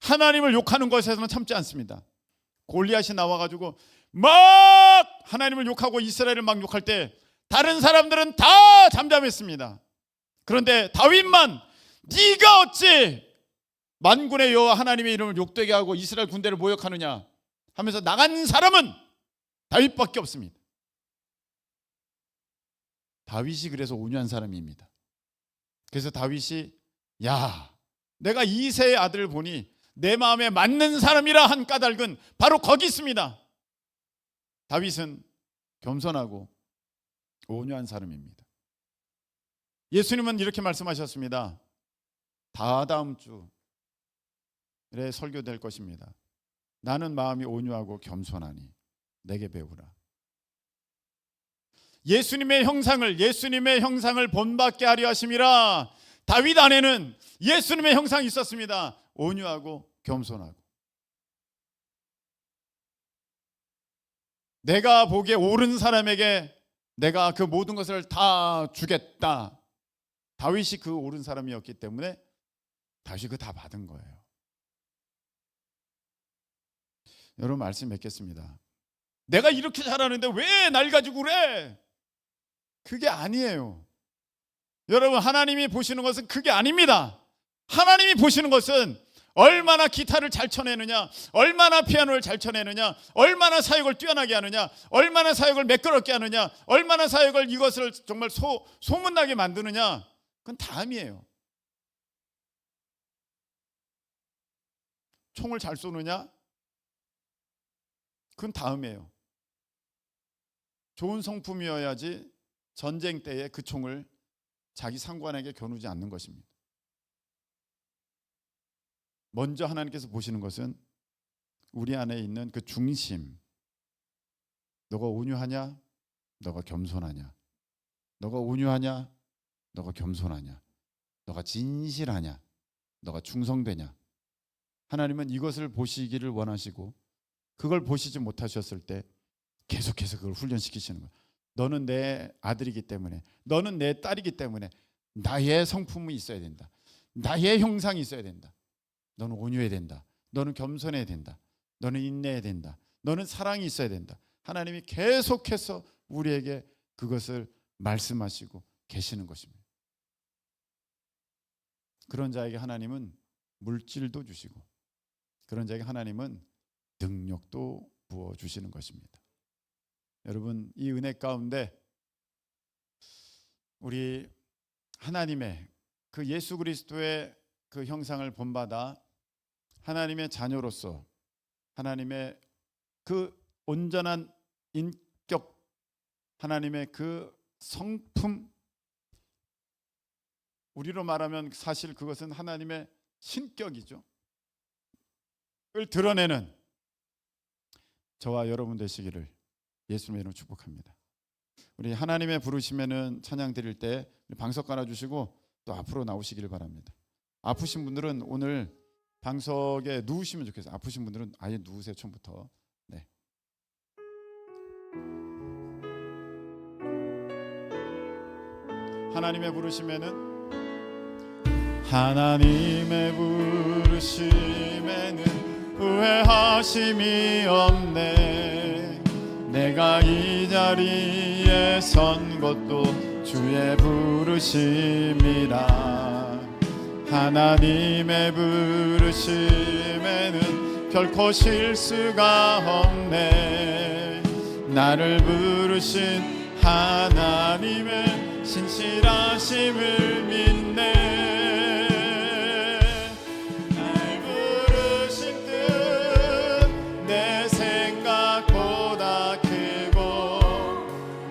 하나님을 욕하는 것에서는 참지 않습니다. 골리앗이 나와가지고 막 하나님을 욕하고 이스라엘을 막 욕할 때 다른 사람들은 다 잠잠했습니다. 그런데 다윗만 네가 어찌 만군의 여호와 하나님의 이름을 욕되게 하고 이스라엘 군대를 모욕하느냐 하면서 나간 사람은 다윗밖에 없습니다. 다윗이 그래서 온유한 사람입니다. 그래서 다윗이 야 내가 이새의 아들을 보니 내 마음에 맞는 사람이라 한 까닭은 바로 거기 있습니다. 다윗은 겸손하고 온유한 사람입니다. 예수님은 이렇게 말씀하셨습니다. 다다음 주에 설교될 것입니다. 나는 마음이 온유하고 겸손하니 내게 배우라. 예수님의 형상을 본받게 하려 하심이라. 다윗 안에는 예수님의 형상이 있었습니다. 온유하고 겸손하고. 내가 보기에 옳은 사람에게 내가 그 모든 것을 다 주겠다. 다윗이 그 옳은 사람이었기 때문에 다윗이 그 다 받은 거예요. 여러분 말씀 맺겠습니다. 내가 이렇게 잘하는데 왜 날 가지고 그래? 그게 아니에요. 여러분 하나님이 보시는 것은 그게 아닙니다. 하나님이 보시는 것은 얼마나 기타를 잘 쳐내느냐, 얼마나 피아노를 잘 쳐내느냐, 얼마나 사역을 뛰어나게 하느냐, 얼마나 사역을 매끄럽게 하느냐, 얼마나 사역을 이것을 정말 소문나게 만드느냐, 그건 다음이에요. 총을 잘 쏘느냐, 그건 다음이에요. 좋은 성품이어야지 전쟁 때에 그 총을 자기 상관에게 겨누지 않는 것입니다. 먼저 하나님께서 보시는 것은 우리 안에 있는 그 중심. 너가 온유하냐? 너가 겸손하냐? 너가 온유하냐? 너가 겸손하냐? 너가 진실하냐? 너가 충성되냐? 하나님은 이것을 보시기를 원하시고 그걸 보시지 못하셨을 때 계속해서 그걸 훈련시키시는 거예요. 너는 내 아들이기 때문에, 너는 내 딸이기 때문에 나의 성품이 있어야 된다. 나의 형상이 있어야 된다. 너는 온유해야 된다. 너는 겸손해야 된다. 너는 인내해야 된다. 너는 사랑이 있어야 된다. 하나님이 계속해서 우리에게 그것을 말씀하시고 계시는 것입니다. 그런 자에게 하나님은 물질도 주시고 그런 자에게 하나님은 능력도 부어주시는 것입니다. 여러분 이 은혜 가운데 우리 하나님의 그 예수 그리스도의 그 형상을 본받아 하나님의 자녀로서 하나님의 그 온전한 인격, 하나님의 그 성품, 우리로 말하면 사실 그것은 하나님의 신격이죠. 을 드러내는 저와 여러분 되시기를 예수님의 이름으로 축복합니다. 우리 하나님의 부르시면은 찬양 드릴 때 방석 깔아주시고 또 앞으로 나오시기를 바랍니다. 아프신 분들은 오늘 방석에 누우시면 좋겠어요. 아프신 분들은 아예 누우세요. 처음부터. 네. 하나님의 부르심에는 후회하심이 없네. 내가 이 자리에 선 것도 주의 부르심이라. 하나님의 부르심에는 결코 실수가 없네. 나를 부르신 하나님의 신실하심을 믿네. 날 부르신 뜻 내 생각보다 크고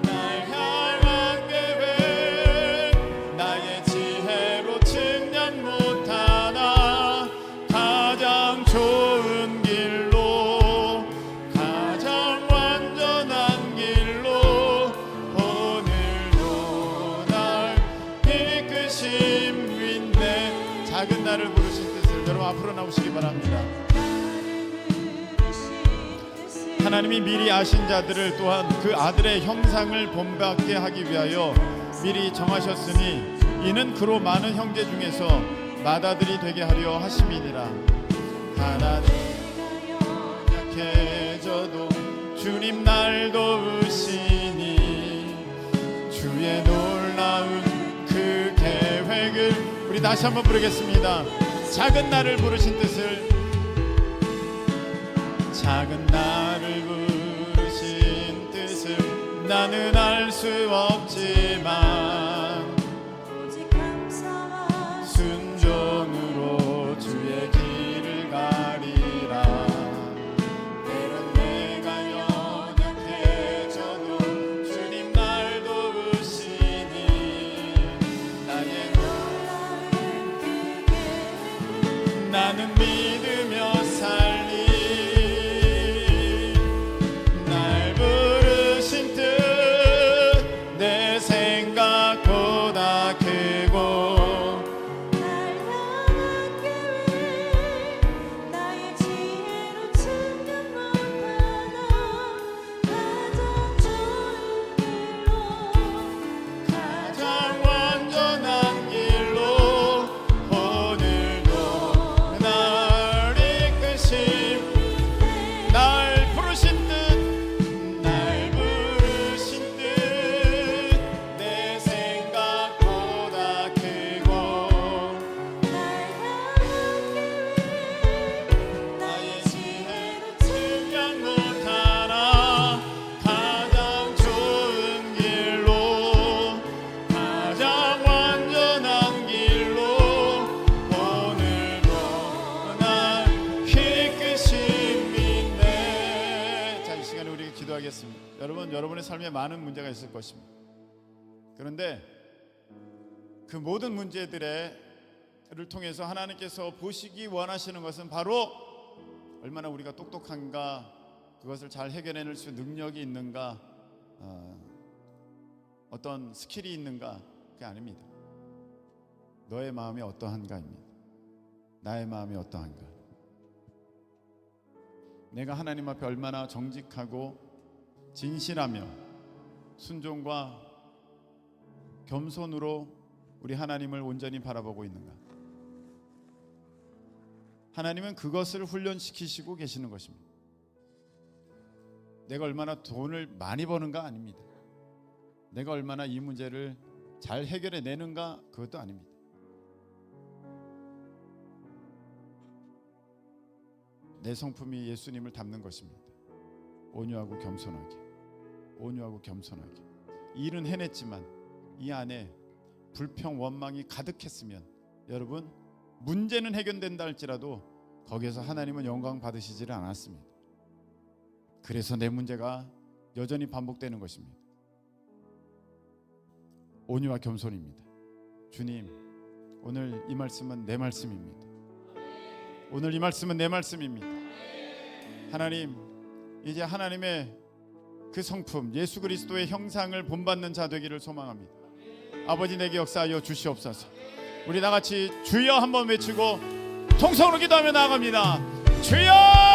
날 향한 계획 나의 지혜로 측량 못하나 가장 좋은 길로 가장 완전한 길로 오늘도 날 이끄시 나오시기 바랍니다. 하나님이 미리 아신 자들을 또한 그 아들의 형상을 본받게 하기 위하여 미리 정하셨으니 이는 그로 많은 형제 중에서 맏아들이 되게 하려 하심이니라. 하나님 약해져도 주님 날 도우시니 주의 놀라운 그 계획을 우리 다시 한번 부르겠습니다. 작은 나를 부르신 뜻을, 작은 나를 부르신 뜻을 나는 알 수 없지만 오직 감사와 순종으로 주의 길을 가리라. 때론 내가 연약해져도 주님 날 도우시니 나의 놀라운 그 계획을 나는 믿으며 살리. 날 부르신 뜻 내 생각보다 크고 날 향한 계획 나의 지혜로 측량 못하나 가장 좋은 길로 가장 완전한 길로 오늘도 날 이끄심. 날 부르신 뜻, 날 부르신 뜻 내 생각보다 크고 날 향한 계획 나의 지혜로 측량 못하나 가장 좋은 길로 가장 완전한 길로 오늘도 날 이끄심이네. 자, 이 시간에 우리 기도하겠습니다. 여러분, 여러분의 삶에 많은 문제가 있을 것입니다. 그런데 그 모든 문제들을 통해서 하나님께서 보시기 원하시는 것은 바로 얼마나 우리가 똑똑한가, 그것을 잘 해결해낼 수 능력이 있는가, 어떤 스킬이 있는가, 그게 아닙니다. 너의 마음이 어떠한가입니다. 나의 마음이 어떠한가. 내가 하나님 앞에 얼마나 정직하고 진실하며 순종과 겸손으로 우리 하나님을 온전히 바라보고 있는가. 하나님은 그것을 훈련시키시고 계시는 것입니다. 내가 얼마나 돈을 많이 버는가 아닙니다. 내가 얼마나 이 문제를 잘 해결해 내는가 그것도 아닙니다. 내 성품이 예수님을 닮는 것입니다. 온유하고 겸손하게, 온유하고 겸손하게. 일은 해냈지만 이 안에 불평 원망이 가득했으면 여러분, 문제는 해결된다 할지라도 거기에서 하나님은 영광 받으시지를 않았습니다. 그래서 내 문제가 여전히 반복되는 것입니다. 온유와 겸손입니다. 주님, 오늘 이 말씀은 내 말씀입니다. 오늘 이 말씀은 내 말씀입니다. 하나님, 이제 하나님의 그 성품 예수 그리스도의 형상을 본받는 자 되기를 소망합니다. 아버지, 내게 역사하여 주시옵소서. 우리 다같이 주여 한번 외치고 통성으로 기도하며 나아갑니다. 주여!